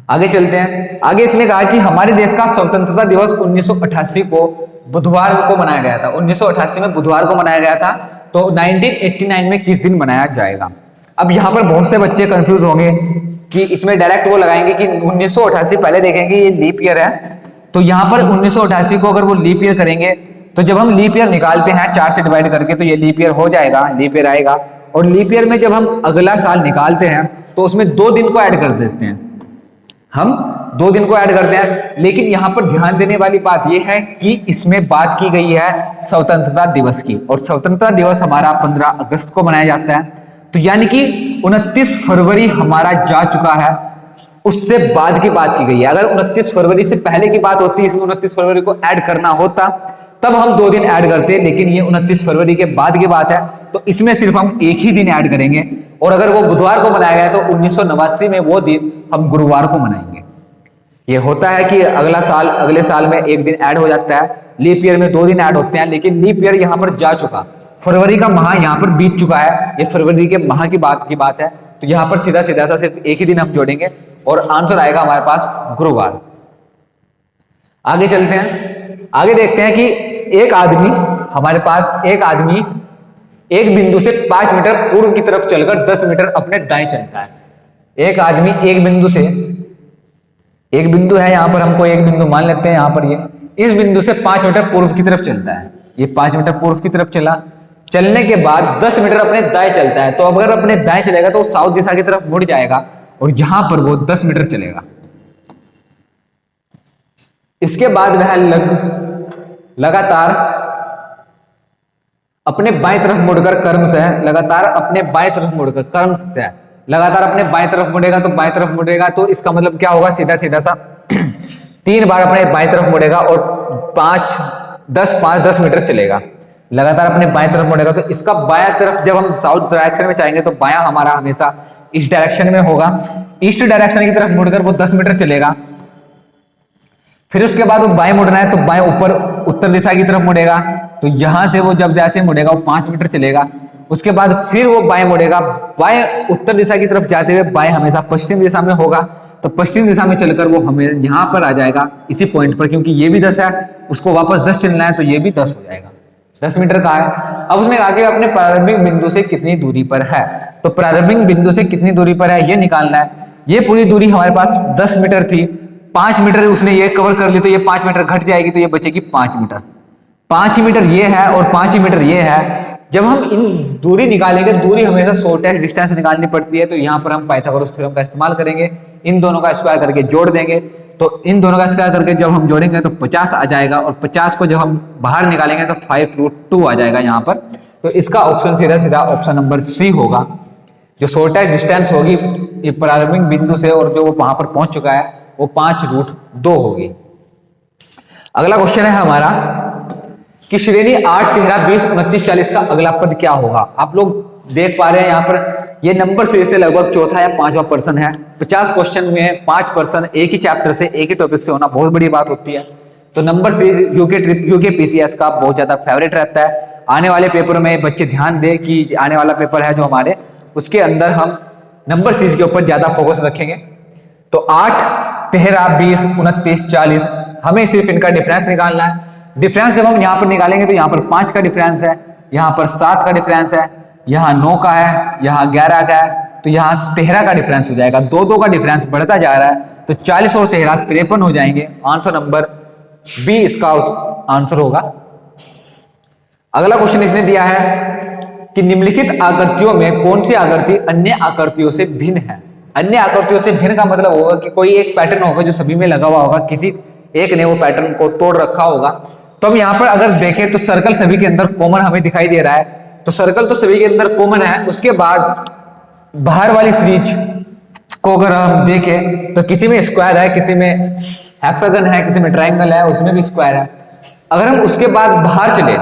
Speaker 1: आगे चलते हैं। आगे इसने कहा कि हमारे देश का स्वतंत्रता दिवस 1988 को बुधवार को मनाया गया था। 1988 में बुधवार को मनाया गया था, तो 1989 में किस दिन मनाया जाएगा। अब यहाँ पर बहुत से बच्चे कंफ्यूज होंगे कि इसमें डायरेक्ट वो लगाएंगे कि 1988 पहले देखेंगे ये लीप ईयर है, तो यहाँ पर 1988 को अगर वो लीप ईयर करेंगे तो जब हम लीप ईयर निकालते हैं 4 से डिवाइड करके तो ये लीप ईयर हो जाएगा, लीप ईयर आएगा। और लीप ईयर में जब हम अगला साल निकालते हैं तो उसमें 2 दिन को ऐड कर देते हैं, हम 2 दिन को ऐड करते हैं। लेकिन यहां पर ध्यान देने वाली बात यह है कि इसमें बात की गई है स्वतंत्रता दिवस की, और स्वतंत्रता दिवस हमारा 15 अगस्त को मनाया जाता है। तो यानी कि 29 फरवरी हमारा जा चुका है, उससे बाद की बात की गई है। अगर 29 फरवरी से पहले की बात होती, इसमें 29 फरवरी को ऐड करना होता, तब हम 2 दिन ऐड करते, लेकिन ये 29 फरवरी के बाद की बात है, तो इसमें सिर्फ हम एक ही दिन ऐड करेंगे। और अगर वो बुधवार को मनाया गया तो 1989 में वो दिन हम गुरुवार को मनाएंगे। ये होता है कि अगले साल में एक दिन ऐड हो जाता है, लीप ईयर में 2 दिन ऐड होते हैं, लेकिन लीप ईयर यहाँ पर जा चुका, फरवरी का माह यहाँ पर बीत चुका है, ये फरवरी के माह की बात है। तो यहाँ पर सीधा सा सिर्फ एक ही दिन हम जोड़ेंगे और आंसर आएगा हमारे पास गुरुवार। आगे चलते हैं, आगे देखते हैं कि एक आदमी, हमारे पास एक आदमी एक बिंदु से 5 मीटर पूर्व की तरफ चलकर 10 मीटर अपने दाएं चलता है। एक आदमी एक बिंदु से, एक बिंदु है यहां पर, हमको एक बिंदु मान लेते हैं यहां पर, ये इस बिंदु से 5 मीटर पूर्व की तरफ चलता है। ये 5 मीटर पूर्व की तरफ चला, चलने के बाद 10 मीटर अपने दाएं चलता है। तो अगर अपने दाएं चलेगा तो साउथ दिशा की तरफ मुड़ जाएगा और यहां पर वो 10 मीटर चलेगा। इसके बाद वह लगातार अपने बाएं तरफ मुड़कर कर्म से, लगातार अपने बाएं तरफ मुड़कर कर्म से लगातार अपने बाएं तरफ मुड़ेगा। तो बाएं तरफ मुड़ेगा तो इसका मतलब क्या होगा, सीधा सीधा सा 3 बार अपने बाएं तरफ मुड़ेगा और 5-10 मीटर चलेगा। लगातार अपने बाएं तरफ मुड़ेगा तो इसका बायां तरफ, जब हम साउथ डायरेक्शन में जाएंगे तो बायां हमारा हमेशा इस डायरेक्शन में होगा। ईस्ट डायरेक्शन की तरफ मुड़कर वो 10 मीटर चलेगा। फिर उसके बाद वो बाएं मुड़ना है तो बाएं ऊपर उत्तर दिशा की तरफ मुड़ेगा। तो यहां से वो जब जैसे मुड़ेगा वो 5 मीटर चलेगा। उसके बाद फिर वो बाएं मुड़ेगा, बाएं उत्तर दिशा की तरफ जाते हुए बाएं हमेशा पश्चिम दिशा में होगा। तो पश्चिम दिशा में चलकर वो हमें यहां पर आ जाएगा इसी पॉइंट पर, क्योंकि ये भी 10 है, उसको वापस 10 चलना है तो ये भी 10 हो जाएगा। 10 मीटर का है। अब उसने कहा कि अपने प्रारंभिक बिंदु से कितनी दूरी पर है। तो प्रारंभिक बिंदु से कितनी दूरी पर है ये निकालना है। ये पूरी दूरी हमारे पास 10 मीटर थी, 5 मीटर उसने ये कवर कर ली तो ये 5 मीटर घट जाएगी तो ये बचेगी 5 मीटर। 5 मीटर ये है और 5 मीटर ये है। जब हम इन दूरी निकालेंगे, दूरी हमेशा शॉर्टेस्ट डिस्टेंस निकालनी पड़ती है, तो यहाँ पर हम पाइथागोरस थ्योरम का इस्तेमाल करेंगे। इन दोनों का स्क्वायर करके जोड़ देंगे। तो इन दोनों का स्क्वायर करके जब हम जोड़ेंगे तो 50 आ जाएगा और 50 को जब हम बाहर निकालेंगे तो 5√2 आ जाएगा यहाँ पर। तो इसका ऑप्शन सीधा सीधा ऑप्शन नंबर सी होगा। जो शॉर्टेस्ट डिस्टेंस होगी ये प्रारंभिक बिंदु से और जो वो वहां पर पहुंच चुका है वो 5√2 होगी। अगला क्वेश्चन है हमारा कि श्रेणी 8, 13, 20, 29, 40 का अगला पद क्या होगा। आप लोग देख पा रहे हैं यहाँ पर ये नंबर सीरीज से लगभग चौथा या 5वां पर्सन है। 50 क्वेश्चन में 5 पर्सन एक ही चैप्टर से, एक ही टॉपिक से होना बहुत बड़ी बात होती है। तो नंबर सीरीज यूके पीसीएस का बहुत ज्यादा फेवरेट रहता है। आने वाले पेपरों में बच्चे ध्यान दें कि आने वाला पेपर है जो हमारे, उसके अंदर हम नंबर सीरीज के ऊपर ज्यादा फोकस रखेंगे। तो 8, 13, 20, 29, 40 हमें सिर्फ इनका डिफरेंस निकालना है। डिफरेंस जब हम यहाँ पर निकालेंगे तो यहाँ पर 5 का डिफरेंस है, यहाँ पर 7 का डिफरेंस है, यहाँ 9 का है, यहाँ 11 का है, तो यहाँ 13 का डिफरेंस हो जाएगा। 2-2 का डिफरेंस बढ़ता जा रहा है तो 40 और 13 53 हो जाएंगे। आंसर नंबर बी इसका आंसर होगा। अगला क्वेश्चन इसने दिया है कि निम्नलिखित आकृतियों में कौन सी आकृति अन्य आकृतियों से भिन्न है। अन्य आकृतियों से भिन्न का मतलब होगा कि कोई एक पैटर्न होगा जो सभी में लगा हुआ होगा, किसी एक ने वो पैटर्न को तोड़ रखा होगा। तो हम यहाँ पर अगर देखें तो सर्कल सभी के अंदर कॉमन हमें दिखाई दे रहा है, तो सर्कल तो सभी के अंदर कॉमन है। उसके बाद बाहर वाली सीरीज को अगर हम देखें तो किसी में स्क्वायर है, किसी में हेक्सागन है, किसी में ट्रायंगल है, उसमें भी स्क्वायर है। अगर हम उसके बाद बाहर चले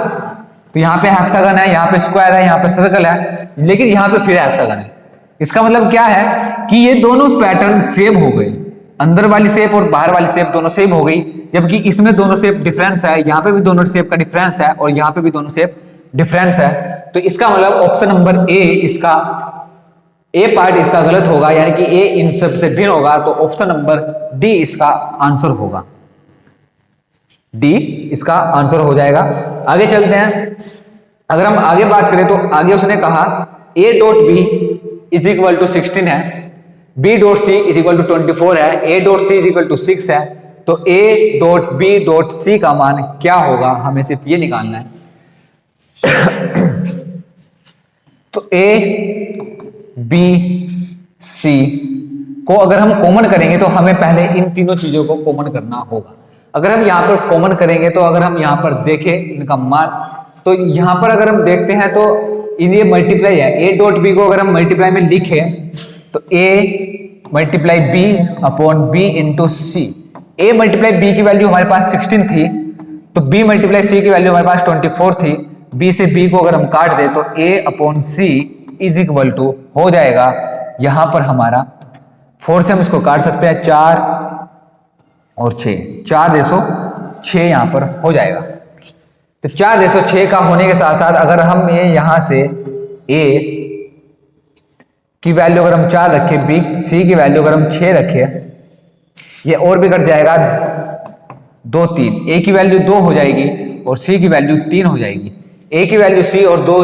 Speaker 1: तो यहाँ पे हेक्सागन है, यहाँ पे स्क्वायर है, यहाँ पे सर्कल है, लेकिन यहाँ पे फिर हेक्सागन है। इसका मतलब क्या है कि ये दोनों पैटर्न सेम हो गए, अंदर वाली शेप और बाहर वाली शेप दोनों सेम हो गई, जबकि इसमें दोनों शेप डिफरेंस है, यहाँ पे भी दोनों शेप का डिफरेंस है और यहाँ पे भी दोनों शेप डिफरेंस है। तो इसका मतलब ऑप्शन नंबर ए, इसका ए पार्ट इसका गलत होगा, यानी कि ए इन सब से भिन्न होगा। तो ऑप्शन नंबर डी इसका आंसर होगा। डी इसका आंसर हो जाएगा। आगे चलते हैं। अगर हम आगे बात करें तो आगे उसने कहा a dot B is equal to 16 है, b dot C is equal to 24 है, a dot C is equal to 6 है। तो a dot b dot C का मान क्या होगा, हमें सिर्फ ये निकालना है। तो a b c को अगर हम कॉमन करेंगे तो हमें पहले इन तीनों चीजों को कॉमन करना होगा। अगर हम यहाँ पर कॉमन करेंगे तो अगर हम यहाँ पर देखें इनका मान, तो यहाँ पर अगर हम देखते हैं तो ये मल्टीप्लाई है। a डॉट बी को अगर हम मल्टीप्लाई में लिखें तो a multiply b upon b into C. a multiply b की वैल्यू हमारे पास 16 थी, तो b मल्टीप्लाई c की वैल्यू हमारे पास 24 थी। b से b को अगर हम काट दें तो a upon C is equal to हो जाएगा, यहां पर हमारा 4 से हम इसको काट सकते हैं, 4 और 6, 4/6 यहां पर हो जाएगा। तो 4/6 का होने के साथ साथ अगर हम ये यहां से a की वैल्यू अगर हम 4 रखें, b c की वैल्यू अगर हम 6 रखें, ये और भी कट जाएगा, 2 3, ए की वैल्यू 2 हो जाएगी और सी की वैल्यू 3 हो जाएगी। ए की वैल्यू सी और 2,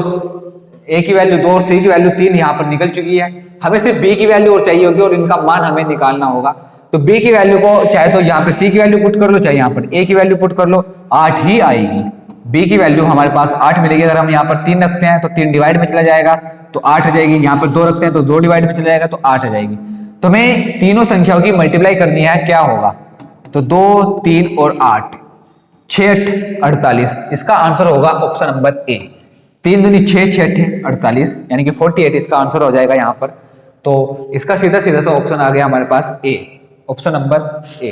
Speaker 1: ए की वैल्यू 2 और सी की वैल्यू 3 यहाँ पर निकल चुकी है। हमें सिर्फ बी की वैल्यू और चाहिए होगी और इनका मान हमें निकालना होगा। तो बी की वैल्यू को चाहे तो यहाँ पे सी की वैल्यू पुट कर लो, चाहे यहाँ पर ए की वैल्यू पुट कर लो, 8 ही आएगी। बी की वैल्यू हमारे पास 8 मिलेगी। अगर हम यहाँ पर 3 रखते हैं तो 3 डिवाइड में चला जाएगा तो 8 आ जाएगी। यहाँ पर 2 रखते हैं तो 2 डिवाइड में चला जाएगा तो 8 आ जाएगी। तो हमें तीनों संख्याओं की मल्टीप्लाई करनी है, क्या होगा? तो 2 3 और 8, 6 8 48। इसका आंसर होगा ऑप्शन नंबर ए। 3 दूनी 6, 6 8 48 यानी कि 48 इसका आंसर हो जाएगा यहाँ पर। तो इसका सीधा सीधा सा ऑप्शन आ गया हमारे पास ए, ऑप्शन नंबर ए।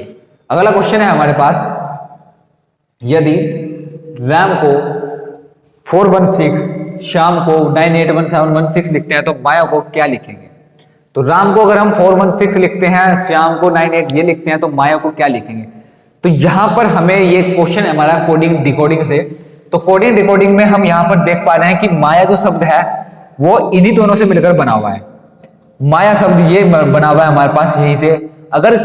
Speaker 1: अगला क्वेश्चन है हमारे पास, यदि रैम को 416 श्याम को 981716 लिखते हैं तो माया को क्या लिखेंगे? तो राम को अगर हम 416 लिखते हैं, श्याम को 98 ये लिखते हैं तो माया को क्या लिखेंगे? तो यहां पर हमें ये क्वेश्चन है हमारा कोडिंग डिकोडिंग से। तो कोडिंग डिकोडिंग में हम यहां पर देख पा रहे हैं कि माया जो शब्द है वो इन्हीं दोनों से मिलकर बना हुआ है। माया शब्द ये बना हुआ है हमारे पास यहीं से। अगर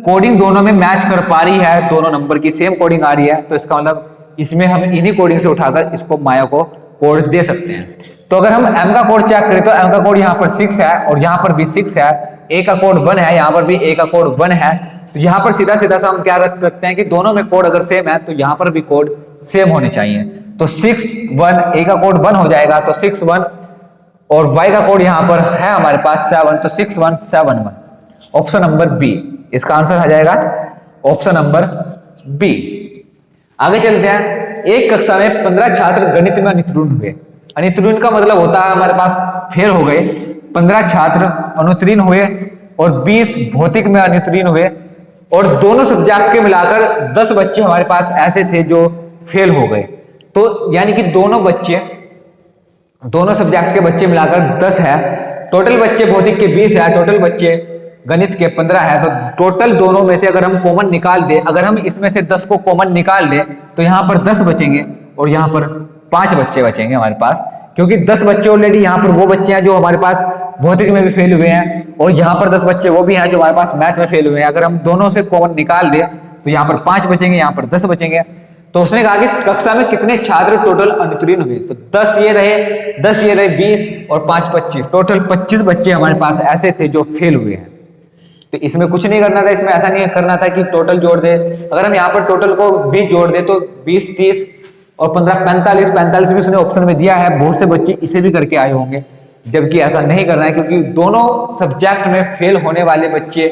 Speaker 1: कोडिंग दोनों में मैच कर पा रही है, दोनों नंबर की सेम कोडिंग आ रही है, तो इसका मतलब इसमें हम इन्हीं कोडिंग से उठाकर इसको माया को कोड दे सकते हैं। तो अगर हम m का कोड चेक करें तो m का कोड यहाँ पर 6 है और यहाँ पर भी 6 है। a का कोड 1 है, यहाँ पर भी a का कोड 1 है। तो यहाँ पर सीधा सीधा सा हम क्या रख सकते हैं कि दोनों में कोड अगर सेम है तो यहाँ पर भी कोड सेम होने चाहिए। तो 6 1, a का कोड 1 हो जाएगा तो 6 1, और y का कोड यहाँ पर है हमारे पास 7 तो 6 1 7 1। ऑप्शन नंबर बी इसका आंसर आ जाएगा, ऑप्शन नंबर बी। आगे चलते हैं। एक कक्षा में 15 छात्र गणित में अनुत्तीर्ण हुए। अनुत्तीर्ण का मतलब होता है हमारे पास फेल हो गए। 15 छात्र अनुत्तीर्ण हुए और 20 भौतिक में अनुत्तीर्ण हुए, और दोनों सब्जेक्ट के मिलाकर 10 बच्चे हमारे पास ऐसे थे जो फेल हो गए। तो यानी कि दोनों सब्जेक्ट के बच्चे मिलाकर 10 है। टोटल बच्चे भौतिक के 20 है, टोटल बच्चे गणित के 15 है। तो टोटल दोनों में से अगर हम कॉमन निकाल दे, अगर हम इसमें से 10 को कॉमन निकाल दे तो यहाँ पर 10 बचेंगे और यहाँ पर 5 बच्चे बचेंगे हमारे पास, क्योंकि 10 बच्चे ऑलरेडी यहाँ पर वो बच्चे हैं जो हमारे पास भौतिक में भी फेल हुए हैं, और यहाँ पर 10 बच्चे वो भी हैं जो हमारे पास मैथ में फेल हुए हैं। अगर हम दोनों से कॉमन निकाल दे तो यहाँ पर 5 बचेंगे, यहाँ पर 10 बचेंगे। तो उसने कहा कि कक्षा में कितने छात्र टोटल अनुत्तीर्ण हुए? तो 10 ये रहे 20 और 5 25, टोटल 25 बच्चे हमारे पास ऐसे थे जो फेल हुए हैं। तो इसमें कुछ नहीं करना था, इसमें ऐसा नहीं करना था कि टोटल जोड़ दे। अगर हम यहाँ पर टोटल को 20 जोड़ दे तो 20 30 और 15 45 भी उसने ऑप्शन में दिया है। बहुत से बच्चे इसे भी करके आए होंगे, जबकि ऐसा नहीं करना है, क्योंकि दोनों सब्जेक्ट में फेल होने वाले बच्चे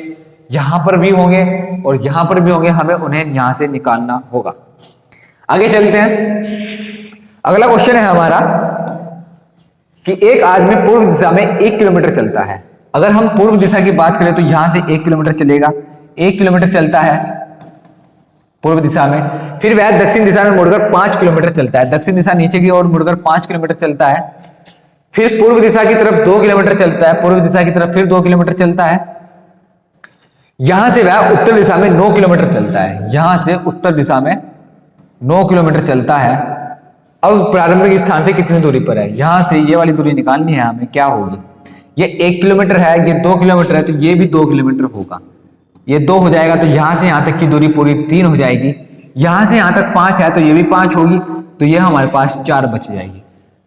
Speaker 1: यहाँ पर भी होंगे और यहाँ पर भी होंगे, हमें उन्हें यहाँ से निकालना होगा। आगे चलते हैं। अगला क्वेश्चन है हमारा कि एक आदमी पूर्व दिशा में 1 किलोमीटर चलता है। अगर हम पूर्व दिशा की बात करें तो यहां से 1 किलोमीटर चलेगा, 1 किलोमीटर चलता है पूर्व दिशा में। फिर वह दक्षिण दिशा में मुड़कर 5 किलोमीटर चलता है, दक्षिण दिशा नीचे की ओर मुड़कर 5 किलोमीटर चलता है। फिर पूर्व दिशा की तरफ 2 किलोमीटर चलता है, पूर्व दिशा की तरफ फिर 2 किलोमीटर चलता है। यहां से वह उत्तर दिशा में 9 किलोमीटर चलता है, यहां से उत्तर दिशा में 9 किलोमीटर चलता है। अब प्रारंभिक स्थान से कितनी दूरी पर है? यहां से ये वाली दूरी निकालनी है हमें, क्या होगी? ये 1 किलोमीटर है, ये 2 किलोमीटर है, तो ये भी 2 किलोमीटर होगा। ये 2 हो जाएगा तो यहां से यहां तक की दूरी पूरी 3 हो जाएगी। यहां से यहां तक 5 है तो ये भी 5 होगी, तो ये हमारे पास 4 बच जाएगी।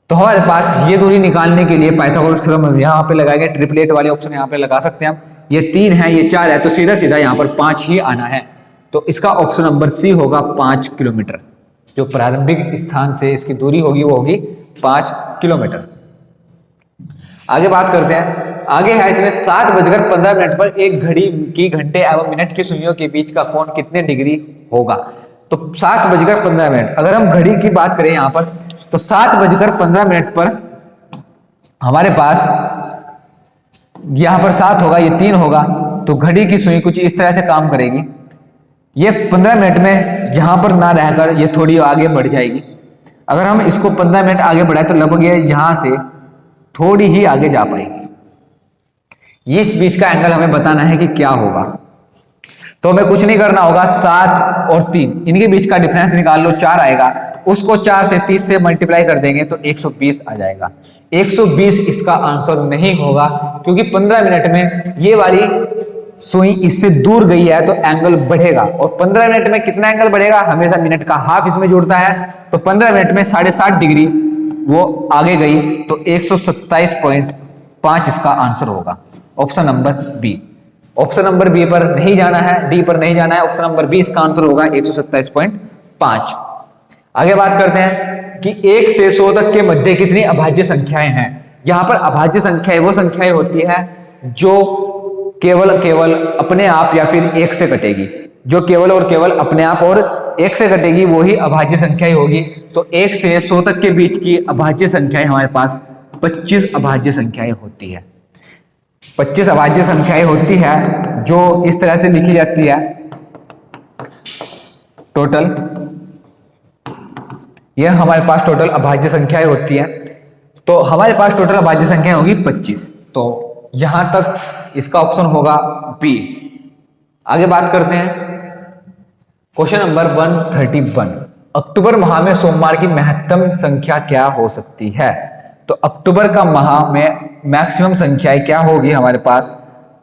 Speaker 1: तो हमारे पास ये दूरी निकालने के लिए पाइथागोरस थ्योरम यहाँ पे लगाएंगे, ट्रिपलेट वाले ऑप्शन यहाँ पे लगा सकते हैं हम। ये 3 है, ये 4 है, तो सीधा सीधा यहाँ पर 5 ही आना है। तो इसका ऑप्शन नंबर सी होगा 5 किलोमीटर। जो प्रारंभिक स्थान से इसकी दूरी होगी वो होगी 5 किलोमीटर। आगे बात करते हैं। आगे है इसमें 7:15 पर एक घड़ी की घंटे एवं मिनट की सुइयों के बीच का कोण कितने डिग्री होगा? तो 7:15, अगर हम घड़ी की बात करें यहाँ पर तो 7:15 पर हमारे पास यहाँ पर 7 होगा, ये 3 होगा, तो घड़ी की सुई कुछ इस तरह से काम करेगी। ये 15 मिनट में यहाँ पर ना रहकर ये थोड़ी आगे बढ़ जाएगी। अगर हम इसको 15 मिनट आगे बढ़ाए तो लगभग ये यहाँ से थोड़ी ही आगे जा पाएगी। इस बीच का एंगल हमें बताना है कि क्या होगा। तो हमें कुछ नहीं करना होगा, 7 और 3 इनके बीच का डिफरेंस निकाल लो, 4 आएगा। उसको 4 से 30 से मल्टीप्लाई कर देंगे तो 120 आ जाएगा। 120 इसका आंसर नहीं होगा, क्योंकि 15 मिनट में ये वाली सुई इससे दूर गई है तो एंगल बढ़ेगा, और 15 मिनट में कितना एंगल बढ़ेगा, हमेशा मिनट का हाफ इसमें जुड़ता है, तो 15 मिनट में 60.5 डिग्री वो आगे गई, तो 127.5 इसका आंसर होगा, option number B. Option number B पर नहीं जाना है, डी पर नहीं जाना है, ऑप्शन नंबर बी इसका आंसर होगा 127.5। आगे बात करते हैं कि 1 से 100 तक के मध्य कितनी अभाज्य संख्याएं हैं। यहां पर अभाज्य संख्याएं वो संख्याएं होती है जो केवल अपने आप या फिर 1 से कटेगी, जो केवल और केवल अपने आप और 1 से कटेगी, वो ही अभाज्य संख्याएं होगी। तो 1 से 100 तक के बीच की अभाज्य संख्याएं हमारे पास 25 अभाज्य संख्याएं होती है। 25 अभाज्य संख्याएं होती है जो इस तरह से लिखी जाती है, टोटल, यह हमारे पास टोटल अभाज्य संख्याएं होती है। तो हमारे पास टोटल अभाज्य संख्याएं होगी 25, तो यहां तक इसका ऑप्शन होगा बी। आगे बात करते हैं क्वेश्चन नंबर 131, अक्टूबर माह में सोमवार की महत्तम संख्या क्या हो सकती है। तो अक्टूबर का माह में मैक्सिमम संख्याएं क्या होगी हमारे पास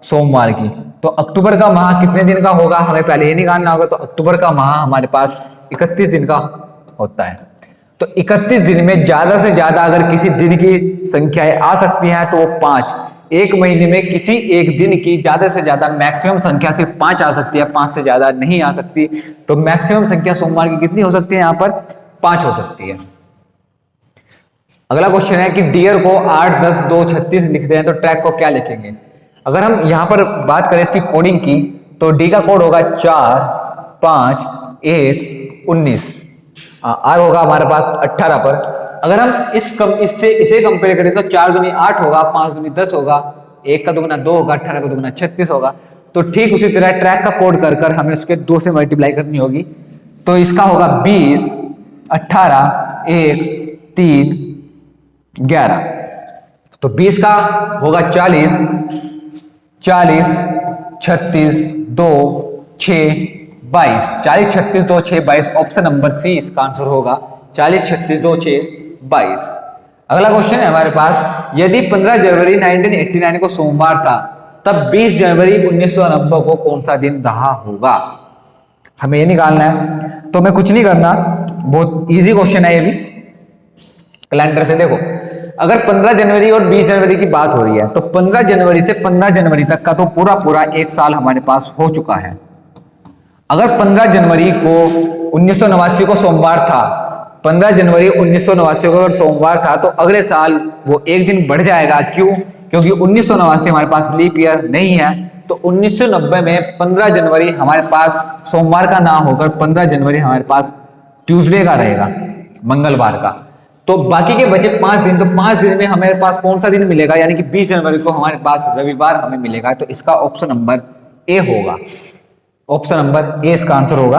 Speaker 1: सोमवार की। तो अक्टूबर का माह कितने दिन का होगा, हमें पहले ये निकालना होगा। तो अक्टूबर का माह हमारे पास 31 दिन का होता है। तो 31 दिन में ज्यादा से ज्यादा अगर किसी दिन की संख्याएं आ सकती हैं तो वो 5। एक महीने में किसी एक दिन की ज्यादा से ज्यादा मैक्सिमम संख्या सिर्फ 5 आ सकती है, 5 से ज्यादा नहीं आ सकती। तो मैक्सिमम संख्या सोमवार की कितनी हो सकती है, यहां पर 5 हो सकती है। अगला क्वेश्चन है कि डियर को 8, 10, 2, 36 लिखते हैं तो ट्रैक को क्या लिखेंगे। अगर हम यहां पर बात करें इसकी कोडिंग की, तो डी का कोड होगा 4, 5, 1, 19, आर होगा हमारे पास 18 पर। अगर हम इसे कंपेयर करें तो 4 दूनी 8 होगा, 5 दूनी 10 होगा, 1 का दुगुना 2 होगा, 18 का दुगुना 36 होगा। तो ठीक उसी तरह ट्रैक का कोड कर कर हमें उसके 2 से मल्टीप्लाई करनी होगी। तो इसका होगा 20, 18, 1, 3, 11। तो 20 का होगा 40, 40, 36, 2, 6, 22, 40, 36, 2, 6, 22, ऑप्शन नंबर सी इसका आंसर होगा 40, 36, 2, 6, 22। अगला क्वेश्चन है हमारे पास, यदि 15 जनवरी 1989 को सोमवार था तब 20 जनवरी 1990 को कौन सा दिन रहा होगा। हमें ये निकालना है। तो मैं कुछ नहीं करना, बहुत इजी क्वेश्चन है ये भी। कैलेंडर से देखो, अगर 15 जनवरी और 20 जनवरी की बात हो रही है तो 15 जनवरी से 15 जनवरी तक का तो पूरा एक साल हमारे पास हो चुका है। अगर 15 जनवरी को 1989 को सोमवार था, 15 जनवरी 1989 को अगर सोमवार था तो अगले साल वो एक दिन बढ़ जाएगा। क्यों? क्योंकि 1989 हमारे पास लीप ईयर नहीं है। तो 1990 में 15 जनवरी हमारे पास सोमवार का ना होकर 15 जनवरी हमारे पास ट्यूसडे का रहेगा, मंगलवार का। तो बाकी के बचे 5 दिन, तो 5 दिन में हमारे पास कौन सा दिन मिलेगा, यानी कि 20 जनवरी को हमारे पास रविवार हमें मिलेगा। तो इसका ऑप्शन नंबर ए होगा, ऑप्शन नंबर ए इसका आंसर होगा।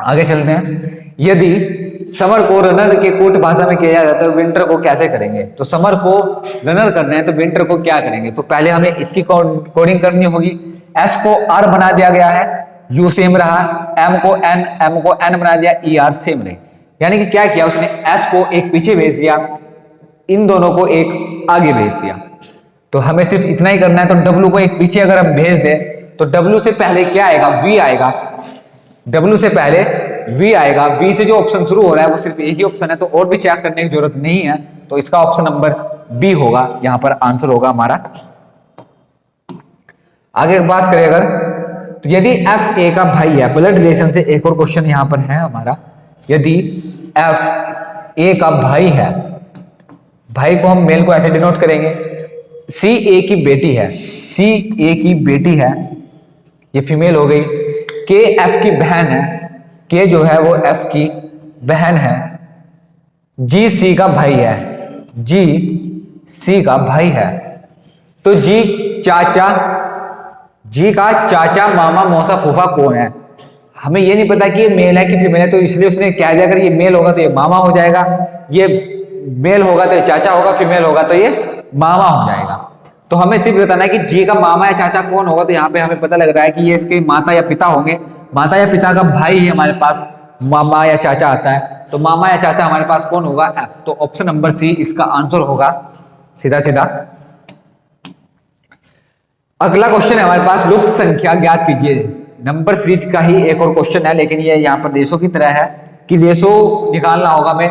Speaker 1: आगे चलते हैं। यदि समर को रनर के कोट भाषा में किया जाता है तो विंटर को कैसे करेंगे। तो समर को रनर करना है तो विंटर को क्या करेंगे। तो पहले हमें इसकी कोडिंग करनी होगी। एस को आर बना दिया गया है, यू सेम रहा, एम को एन बना दिया, ई आर सेम रहे। यानी कि क्या किया उसने, एस को एक पीछे भेज दिया, इन दोनों को एक आगे भेज दिया। तो हमें सिर्फ इतना ही करना है। तो डब्ल्यू को एक पीछे अगर हम भेज दें तो डब्ल्यू से पहले क्या आएगा, वी आएगा। डब्ल्यू से पहले वी आएगा, वी से जो ऑप्शन शुरू हो रहा है वो सिर्फ एक ही ऑप्शन है, तो और भी चेक करने की जरूरत नहीं है। तो इसका ऑप्शन नंबर बी होगा, यहां पर आंसर होगा हमारा। आगे बात करें अगर, तो यदि एफ ए का भाई है, ब्लड रिलेशन से एक और क्वेश्चन यहां पर है हमारा। यदि एफ ए का भाई है, भाई को हम मेल को ऐसे डिनोट करेंगे, सी ए की बेटी है, सी ए की बेटी है, ये फीमेल हो गई। के एफ की बहन है, के जो है वो एफ की बहन है। जी सी का भाई है, जी सी का भाई है। तो जी चाचा, जी का चाचा, मामा, मौसा, फूफा कौन है। हमें ये नहीं पता कि ये मेल है कि फीमेल है, तो इसलिए उसने कह दिया अगर ये मेल होगा तो ये मामा हो जाएगा, ये मेल होगा तो ये चाचा होगा, फीमेल होगा तो ये मामा हो जाएगा। तो हमें सिर्फ बताना है कि जी का मामा या चाचा कौन होगा। तो यहाँ पे हमें पता लग रहा है कि ये इसके माता या पिता होंगे। माता या पिता का भाई ही हमारे पास मामा या चाचा आता है। तो मामा या चाचा हमारे पास कौन होगा, एफ। तो ऑप्शन नंबर सी इसका आंसर होगा, सीधा सीधा। अगला क्वेश्चन है हमारे पास, लुप्त संख्या ज्ञात कीजिए। नंबर सीरीज का ही एक और क्वेश्चन है, लेकिन ये यहाँ पर रेशो की तरह है कि रेशो निकालना होगा। हमें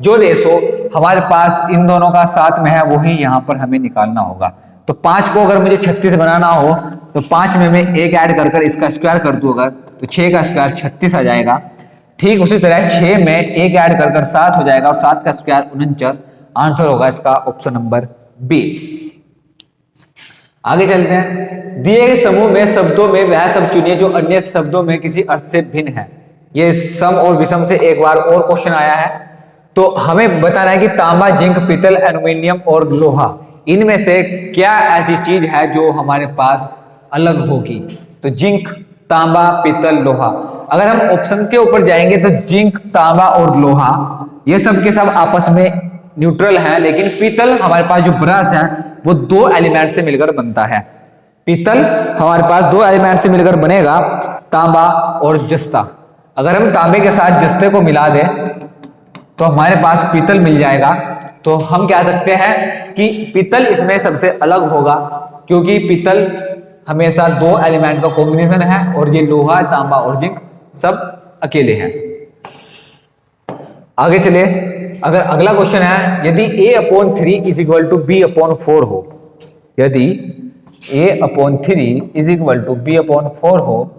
Speaker 1: जो रेशो हमारे पास इन दोनों का साथ में है वही यहाँ पर हमें निकालना होगा। तो 5 को अगर मुझे 36 बनाना हो तो 5 में मैं 1 ऐड कर इसका स्क्वायर कर दूं अगर, तो 6 का स्क्वायर 36 आ जाएगा। ठीक उसी तरह 6 में 1 ऐड कर 7 हो जाएगा, और 7 का स्क्वायर 49। आंसर होगा इसका ऑप्शन नंबर बी। आगे चलते हैं। दिए गए समूह में शब्दों में वह शब्द चुनिए जो अन्य शब्दों में किसी अर्थ से भिन्न है। ये सम और विषम से एक बार और क्वेश्चन आया है। तो हमें बताना है कि तांबा, जिंक, पीतल, एल्युमिनियम और लोहा, इनमें से क्या ऐसी चीज है जो हमारे पास अलग होगी। तो जिंक, तांबा, पीतल, लोहा। अगर हम ऑप्शन के ऊपर जाएंगे तो जिंक, तांबा और लोहा ये सब के सब आपस में न्यूट्रल है, लेकिन पीतल हमारे पास जो ब्रश है वो 2 एलिमेंट से मिलकर बनता है। पीतल हमारे पास 2 एलिमेंट से मिलकर बनेगा, तांबा और जस्ता। अगर हम तांबे के साथ जस्ते को मिला दें तो हमारे पास पीतल मिल जाएगा। तो हम कह सकते हैं कि पीतल इसमें सबसे अलग होगा, क्योंकि पीतल हमेशा 2 एलिमेंट का कॉम्बिनेशन है, और ये लोहा, तांबा और जिंक सब अकेले हैं। आगे चलिए, अगर अगला क्वेश्चन है, यदि a/3 is equal to b/4 हो, यदि a/3 is equal to b/4 हो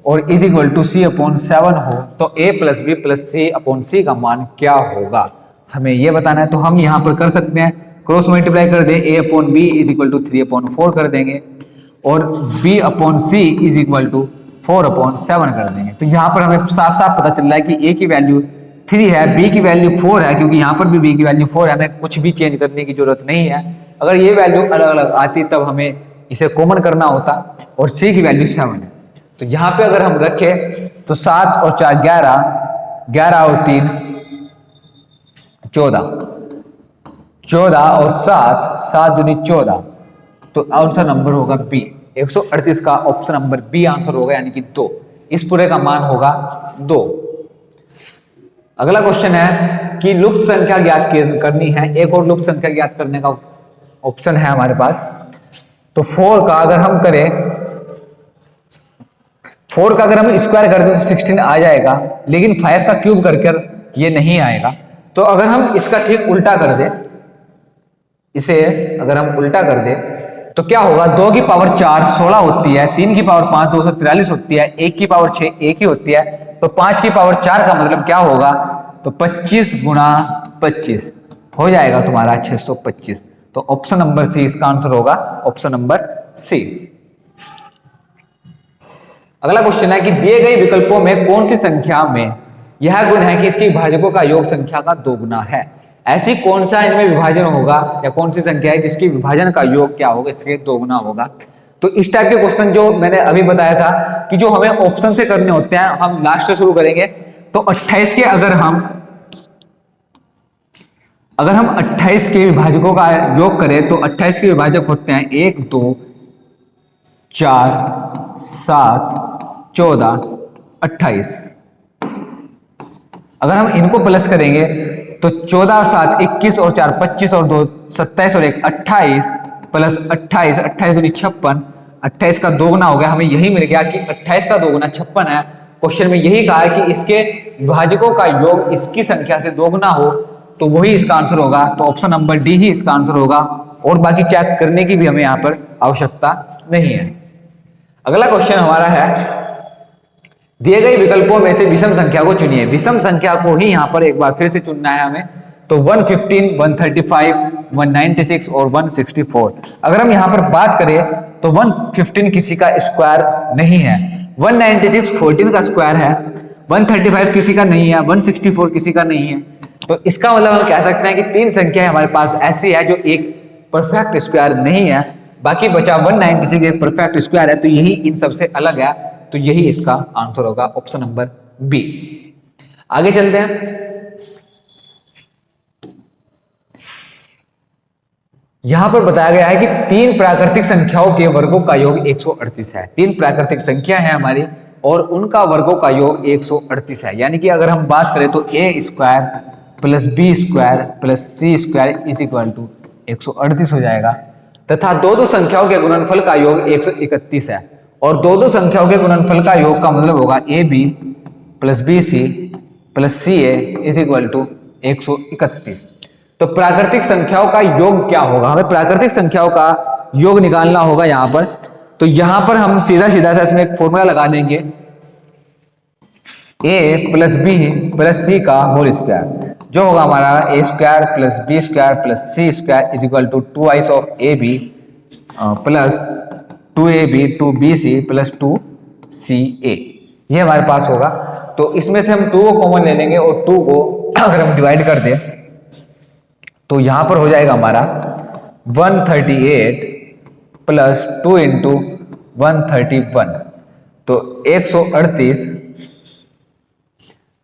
Speaker 1: और इज इक्वल टू c/7 हो, तो a plus b plus c/c का मान क्या होगा, हमें यह बताना है। तो हम यहां पर कर सकते हैं, क्रॉस मल्टीप्लाई कर दें, a/b इज इक्वल टू 3/4 कर देंगे और b/c इज इक्वल टू 4/7 कर देंगे। तो यहां पर हमें साफ साफ पता चल रहा है कि a की वैल्यू 3 है, b की वैल्यू 4 है, क्योंकि यहाँ पर भी b की वैल्यू 4 है, हमें कुछ भी चेंज करने की जरूरत नहीं है। अगर ये वैल्यू अलग अलग आती तब हमें इसे कॉमन करना होता, और c की वैल्यू 7 है। तो यहाँ पे अगर हम रखें तो 7 और 4 11, 11 और 3 14, 14 और 7, 7 दूनी 14। तो आंसर नंबर होगा बी, 138 का ऑप्शन नंबर बी आंसर होगा, यानी कि 2। इस पूरे का मान होगा 2। अगला क्वेश्चन है कि लुप्त संख्या ज्ञात करनी है। एक और लुप्त संख्या ज्ञात करने का ऑप्शन है हमारे पास। तो 4 का अगर हम करें, 4 का अगर हम स्क्वायर करते तो 16 आ जाएगा, लेकिन 5 का क्यूब करके ये नहीं आएगा। तो अगर हम इसका ठीक उल्टा कर दे, इसे अगर हम उल्टा कर दे तो क्या होगा, 2 की पावर 4 16 होती है, 3 की पावर 5 243 होती है, 1 की पावर 6 1 ही होती है। तो 5 की पावर 4 का मतलब क्या होगा, तो 25 गुणा 25 हो जाएगा तुम्हारा 625। तो ऑप्शन नंबर सी इसका आंसर होगा, ऑप्शन नंबर सी। अगला क्वेश्चन है कि दिए गए विकल्पों में कौन सी संख्या में यह गुण है कि इसकी विभाजकों का योग संख्या का 2 गुना है। ऐसी कौन सा इनमें विभाजन होगा, या कौन सी संख्या है जिसकी विभाजन का योग क्या होगा, इसके 2 गुना होगा। तो इस टाइप के क्वेश्चन जो मैंने अभी बताया था कि जो हमें ऑप्शन से करने होते हैं, हम लास्ट से शुरू करेंगे। तो 28 के अगर हम 28 के विभाजकों का योग करें तो 28 के विभाजक होते हैं 1 2 4 7 14 28। अगर हम इनको प्लस करेंगे तो 14 और 7 21 और 4 25 और 2 27 और 1 28 प्लस 28 28 दूनी 56, 28 का 2 गुना हो गया। हमें यही मिल गया कि 28 का 2 गुना 56 है। क्वेश्चन में यही कहा है कि इसके विभाजकों का योग इसकी संख्या से 2 गुना हो, तो वही इसका आंसर होगा। तो ऑप्शन नंबर डी ही इसका आंसर होगा, और बाकी चेक करने की भी हमें यहाँ पर आवश्यकता नहीं है। अगला क्वेश्चन हमारा है, दिए गए विकल्पों में से विषम संख्या को चुनिए। विषम संख्या को ही यहाँ पर एक बार फिर से चुनना है हमें। तो 115, 135, 196 और 164। अगर हम यहाँ पर बात करें तो 115 किसी का स्क्वायर नहीं है, 196 14 का स्क्वायर है, 135 किसी का नहीं है, 164 किसी का नहीं है। तो इसका मतलब हम कह सकते हैं कि 3 संख्या हमारे पास ऐसी है जो एक परफेक्ट स्क्वायर नहीं है, बाकी बचा 196 एक परफेक्ट स्क्वायर है। तो यही इन सबसे अलग है, तो यही इसका आंसर होगा, ऑप्शन नंबर बी। आगे चलते हैं। यहां पर बताया गया है कि 3 प्राकृतिक संख्याओं के वर्गों का योग 138 है। 3 प्राकृतिक संख्या है हमारी और उनका वर्गों का योग 138 है। यानी कि अगर हम बात करें तो A square plus B square plus C square is equal to 138 हो जाएगा, तथा दो संख्याओं के गुणनफल का योग 131 है। और दो संख्याओं के गुणनफल का योग का मतलब होगा AB plus BC plus CA is equal to 131। तो प्राकृतिक संख्याओं का योग क्या होगा, हमें प्राकृतिक संख्याओं का योग निकालना होगा यहाँ पर। तो यहाँ पर हम सीधा सीधा सा इसमें एक फॉर्मूला लगा देंगे, A plus B plus C का होल स्क्वायर, जो होगा हमारा A square plus B square plus C square is equal to 2 of AB plus 2AB 2BC plus 2CA, ये हमारे पास होगा। तो इसमें से हम 2 को कॉमन ले लेंगे और 2 को अगर हम डिवाइड कर दें तो यहां पर हो जाएगा हमारा 138 प्लस 2 इंटू 131। तो 138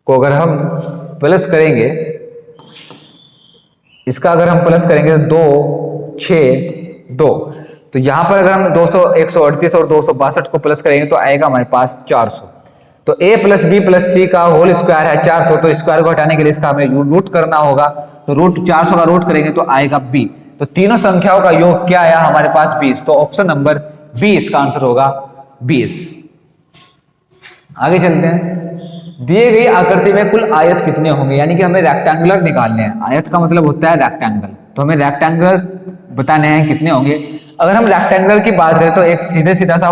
Speaker 1: को अगर हम प्लस करेंगे, इसका अगर हम प्लस करेंगे तो 2 6 2, तो यहां पर अगर हम 138 और 262 को प्लस करेंगे तो आएगा हमारे पास 400। तो A plus B plus C का होल स्क्वायर है 400, तो स्क्वायर को हटाने के लिए इसका हमें रूट करना होगा। तो रूट 400 का रूट करेंगे तो आएगा B। तो तीनों संख्याओं का योग क्या आया हमारे पास 20, तो ऑप्शन नंबर बी इसका आंसर होगा 20। आगे चलते हैं। दिए गई आकृति में कुल आयत कितने होंगे, यानी कि हमें रेक्टेंगुलर निकालने हैं। आयत का मतलब होता है रेक्टेंगल, तो हमें रेक्टेंगुलर बताने हैं कितने होंगे। अगर हम रेक्टेंगुलर की बात करें तो एक सीधा सा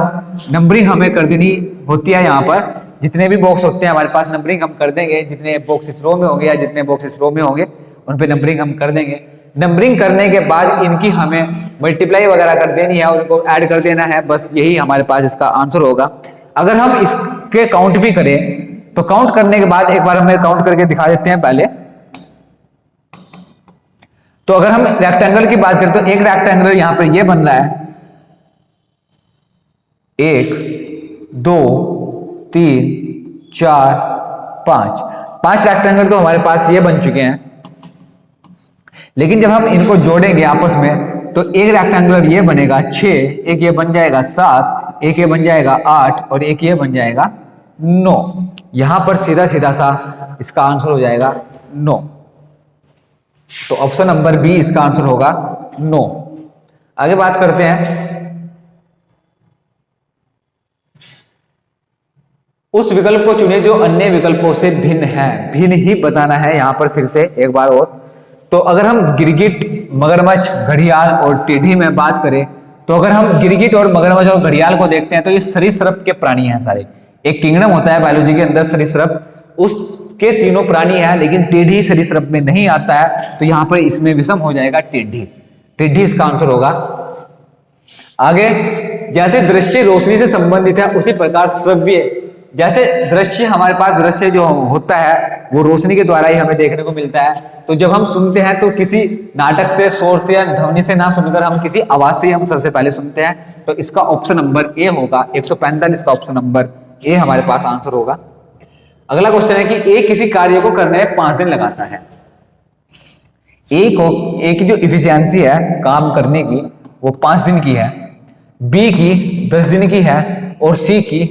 Speaker 1: नंबरिंग हमें कर देनी होती है। यहाँ पर जितने भी बॉक्स होते हैं हमारे पास नंबरिंग हम कर देंगे, जितने बॉक्स इस रो में होंगे या जितने बॉक्स इस रो में होंगे उन पे नंबरिंग हम कर देंगे। नंबरिंग करने के बाद इनकी हमें मल्टीप्लाई वगैरह कर देनी है और उनको ऐड कर देना है, बस यही हमारे पास इसका आंसर होगा। अगर हम इसके काउंट भी करें तो काउंट करने के बाद एक बार हमें काउंट करके दिखा देते हैं पहले। तो अगर हम रेक्टेंगल की बात करें तो एक रेक्टेंगल यहां पर ये बन रहा है 1 2 3 4 5 रेक्टेंगल तो हमारे पास ये बन चुके हैं। लेकिन जब हम इनको जोड़ेंगे आपस में तो एक रेक्टेंगुलर ये बनेगा 6, एक ये बन जाएगा 7, एक ये बन जाएगा 8 और एक ये बन जाएगा 9। यहां पर सीधा सा इसका आंसर हो जाएगा 9। तो ऑप्शन नंबर बी इसका आंसर होगा 9। आगे बात करते हैं। उस विकल्प को चुने जो अन्य विकल्पों से भिन्न है। भिन्न ही बताना है यहां पर फिर से एक बार और। तो अगर हम गिरगिट, मगरमच्छ, घड़ियाल और टेढ़ी में बात करें तो अगर हम गिरगिट और मगरमच्छ और घड़ियाल को देखते हैं तो ये सरीसृप के प्राणी हैं सारे। एक किंगडम होता है बायोलॉजी के अंदर सरीसृप, उसके तीनों प्राणी हैं, लेकिन टेढ़ी सरीसृप में नहीं आता है। तो यहां पर इसमें विषम हो जाएगा टेढ़ी। टेढ़ी इसका आंसर होगा। आगे, जैसे दृश्य रोशनी से संबंधित है उसी प्रकार श्रव्य, जैसे दृश्य हमारे पास दृश्य जो होता है वो रोशनी के द्वारा ही हमें देखने को मिलता है। तो जब हम सुनते हैं तो किसी नाटक से, शोर से या ध्वनि से ना सुनकर हम किसी आवाज से हम सबसे पहले सुनते हैं। तो इसका ऑप्शन नंबर ए होगा 145 का ऑप्शन नंबर ए हमारे पास आंसर होगा। अगला क्वेश्चन है कि ए किसी कार्य को करने में 5 दिन लगाता है। ए की जो इफिशियंसी है काम करने की वो 5 दिन की है, बी की 10 दिन की है और सी की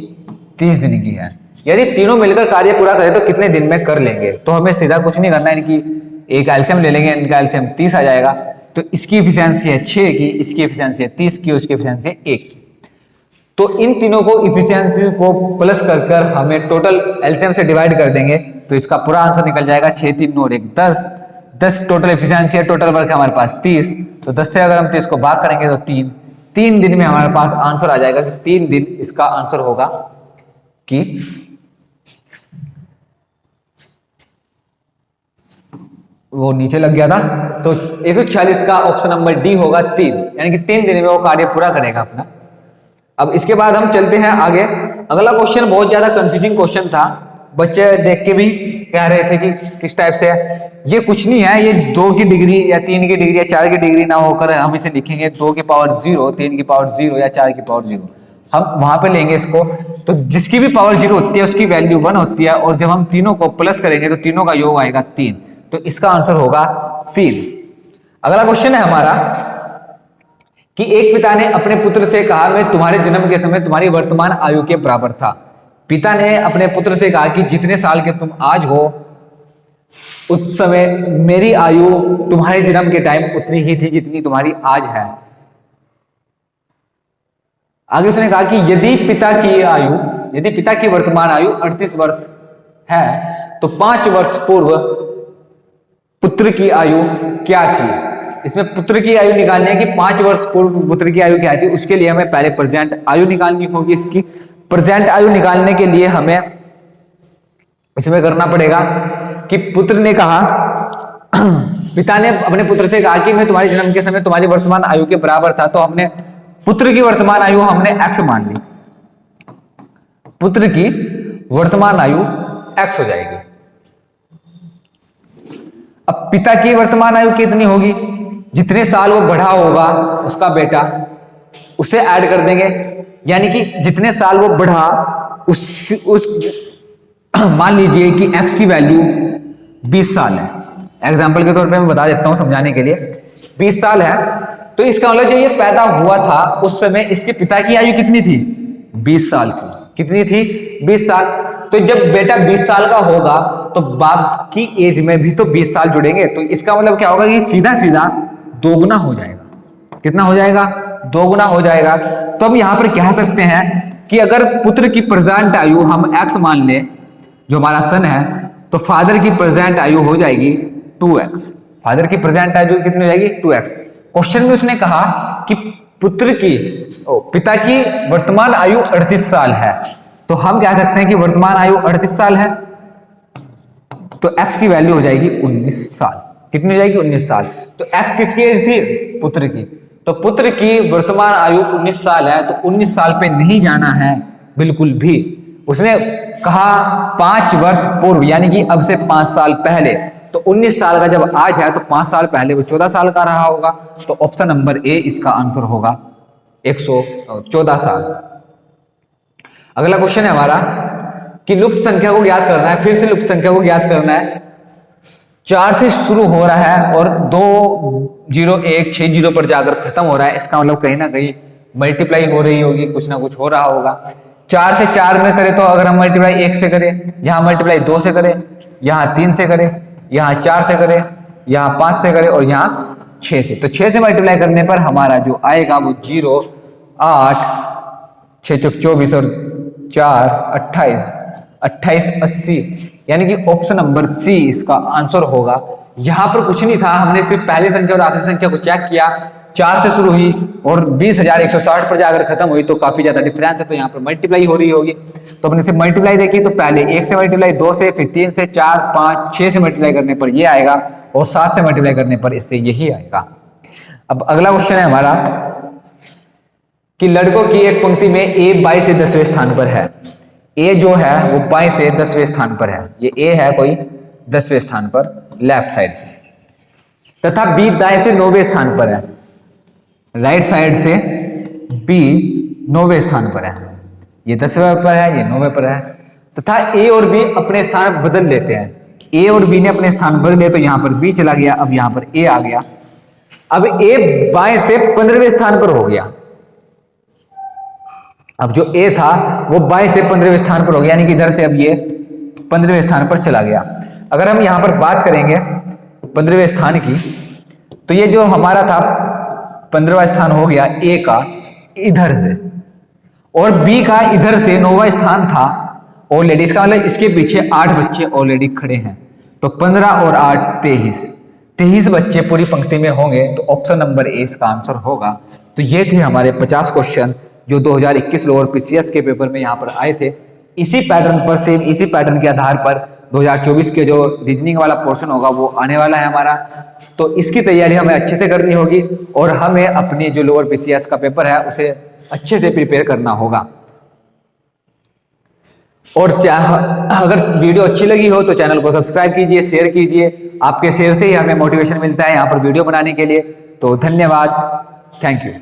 Speaker 1: 30 दिन की है। यदि तीनों मिलकर कार्य पूरा करें तो कितने दिन में कर लेंगे। तो हमें सीधा कुछ नहीं करना है, इनकी एक एलसीएम ले लेंगे, इनका एलसीएम 30 आ जाएगा। तो इसकी इफिशियंसी है 6 की, इसकी इफिशियंसी है 30 की, उसकी इफिशियंसी है 1 की। तो इन तीनों को इफिशियंसी को प्लस कर हमें टोटल एलसीएम से डिवाइड कर देंगे तो इसका पूरा आंसर निकल जाएगा 6 3 9 1 10 टोटल इफिशियंसी है। टोटल वर्क है हमारे पास 30, तो 10 से अगर हम 30 को भाग करेंगे तो 3 दिन में हमारे पास आंसर आ जाएगा कि 3 दिन इसका आंसर होगा। कि वो नीचे लग गया था, तो 146 का ऑप्शन नंबर डी होगा 3, यानी कि 3 दिन में वो कार्य पूरा करेगा अपना। अब इसके बाद हम चलते हैं आगे। अगला क्वेश्चन बहुत ज्यादा कंफ्यूजिंग क्वेश्चन था, बच्चे देख के भी कह रहे थे कि किस टाइप से है। ये कुछ नहीं है, ये 2 की डिग्री या 3 की डिग्री या 4 की डिग्री ना होकर हम इसे लिखेंगे 2 की पावर 0, 3 की पावर 0 या 4 की पावर 0। हम वहां पे लेंगे इसको, तो जिसकी भी पावर 0 होती है उसकी वैल्यू 1 होती है, और जब हम तीनों को प्लस करेंगे तो तीनों का योग आएगा 3। तो इसका आंसर होगा 3। अगला क्वेश्चन है हमारा कि एक पिता ने अपने पुत्र से कहा, मैं तुम्हारे जन्म के समय तुम्हारी वर्तमान आयु के बराबर था। पिता ने अपने पुत्र से कहा कि जितने साल के तुम आज हो उस समय मेरी आयु तुम्हारे जन्म के टाइम उतनी ही थी जितनी तुम्हारी आज है। आगे उसने कहा कि यदि पिता की वर्तमान आयु 38 वर्ष है तो 5 वर्ष पूर्व पुत्र की आयु क्या थी। इसमें पुत्र की आयु निकालनी है कि 5 वर्ष पूर्व पुत्र की आयु क्या थी। उसके लिए हमें पहले प्रेजेंट आयु निकालनी होगी। इसकी प्रेजेंट आयु निकालने के लिए हमें इसमें करना पड़ेगा कि पुत्र ने कहा पिता ने अपने पुत्र से कहा कि मैं तुम्हारे जन्म के समय तुम्हारी वर्तमान आयु के बराबर था, तो हमने पुत्र की वर्तमान आयु हमने x मान ली। पुत्र की वर्तमान आयु x हो जाएगी। अब पिता की वर्तमान आयु कितनी होगी, जितने साल वो बढ़ा होगा उसका बेटा उसे ऐड कर देंगे, यानी कि जितने साल वो बढ़ा उस मान लीजिए कि x की वैल्यू 20 साल है। एग्जाम्पल के तौर पे मैं बता देता हूं समझाने के लिए, 20 साल है तो इसका मतलब जब ये पैदा हुआ था उस समय इसके पिता की आयु कितनी थी, 20 साल थी। कितनी थी, 20 साल। तो जब बेटा 20 साल का होगा तो बाप की एज में भी तो 20 साल जुड़ेंगे, तो इसका मतलब क्या होगा कि सीधा सीधा दोगुना हो जाएगा। कितना हो जाएगा, दोगुना हो जाएगा। तो अब यहां पर कह सकते हैं कि अगर पुत्र की प्रेजेंट आयु हम x मान लें जो हमारा सन है, तो फादर की प्रेजेंट आयु हो जाएगी 2x। फादर की प्रेजेंट आयु कितनी हो जाएगी, 2x। क्वेश्चन में उसने कहा कि पिता की वर्तमान आयु 38 साल है, तो हम कह सकते हैं कि वर्तमान आयु 38 साल है तो x की वैल्यू हो जाएगी 19 साल। कितनी हो जाएगी, 19 साल। तो x किसकी एज थी, पुत्र की। तो पुत्र की वर्तमान आयु 19 साल है, तो 19 साल पे नहीं जाना है बिल्कुल भी। उसने कहा 5 वर्ष पूर्व, यानी कि अब से 5 साल पहले। तो 19 साल का जब आज है तो 5 साल पहले वो 14 साल का रहा होगा। तो ऑप्शन नंबर ए इसका आंसर होगा 114 साल। अगला क्वेश्चन है हमारा कि लुप्त संख्या को ज्ञात करना है। फिर से लुप्त संख्या को ज्ञात करना है। 4 से शुरू हो रहा है और 2 0 1 6 0 पर जाकर खत्म हो रहा है। इसका मतलब कहीं ना कहीं मल्टीप्लाई हो रही होगी, कुछ ना कुछ हो रहा होगा। 4 से 4 में करें तो अगर हम मल्टीप्लाई 1 से करें, यहाँ मल्टीप्लाई 2 से करें, यहाँ 3 से करें, यहाँ 4 से करें, यहाँ 5 से करें और यहाँ 6 से। तो 6 से मल्टीप्लाई करने पर हमारा जो आएगा वो 0 8 6 चौक 24 और 4 28 28 80, यानी कि ऑप्शन नंबर सी इसका आंसर होगा। यहां पर कुछ नहीं था, हमने सिर्फ पहली संख्या और आखिरी संख्या को चेक किया। 4 से शुरू हुई और 20,160 पर जाकर खत्म हुई, तो काफी ज्यादा डिफरेंस है, तो यहाँ पर मल्टीप्लाई हो रही होगी। तो अपने से मल्टीप्लाई देखी तो पहले 1 से मल्टीप्लाई, 2 से, फिर 3 से, 4 5 6 से मल्टीप्लाई करने पर ये आएगा और 7 से मल्टीप्लाई करने पर इससे यही आएगा। अब अगला क्वेश्चन है हमारा कि लड़कों की एक पंक्ति में ए 22 से 10वें स्थान पर है। ए जो है वो 22 से 10वें स्थान पर है। ये ए है कोई 10वें स्थान पर लेफ्ट साइड से, तथा बी दाएं से 9वें स्थान पर है। राइट साइड से बी 9वें स्थान पर है। ये 10वें पर है, ये 9वें पर है। तथा ए और बी अपने स्थान बदल लेते हैं। ए और बी ने अपने स्थान बदले तो यहां पर बी चला गया, अब यहां पर ए आ गया। अब ए बाएं से 15वें स्थान पर हो गया। अब जो ए था वो 22 से 15वें स्थान पर हो गया, यानी कि इधर से अब ये 15वें स्थान पर चला गया। अगर हम यहां पर बात करेंगे 15वें स्थान की, तो ये जो हमारा था 15वां स्थान हो गया ए का इधर से, और बी का इधर से 9वां स्थान था ऑलरेडी। इसका मतलब इसके पीछे 8 बच्चे ऑलरेडी खड़े हैं, तो 15 और 8 23 बच्चे पूरी पंक्ति में होंगे, तो ऑप्शन नंबर ए इसका आंसर होगा। तो ये थे हमारे 50 क्वेश्चन जो 2021 लोअर पीसीएस के पेपर में यहाँ पर आए थे। इसी पैटर्न पर, सेम इसी पैटर्न के आधार पर 2024 के जो रीजनिंग वाला पोर्शन होगा वो आने वाला है हमारा। तो इसकी तैयारी हमें अच्छे से करनी होगी और हमें अपनी जो लोअर पीसीएस का पेपर है उसे अच्छे से प्रिपेयर करना होगा। और अगर वीडियो अच्छी लगी हो तो चैनल को सब्सक्राइब कीजिए, शेयर कीजिए। आपके शेयर से ही हमें मोटिवेशन मिलता है यहाँ पर वीडियो बनाने के लिए। तो धन्यवाद, थैंक यू।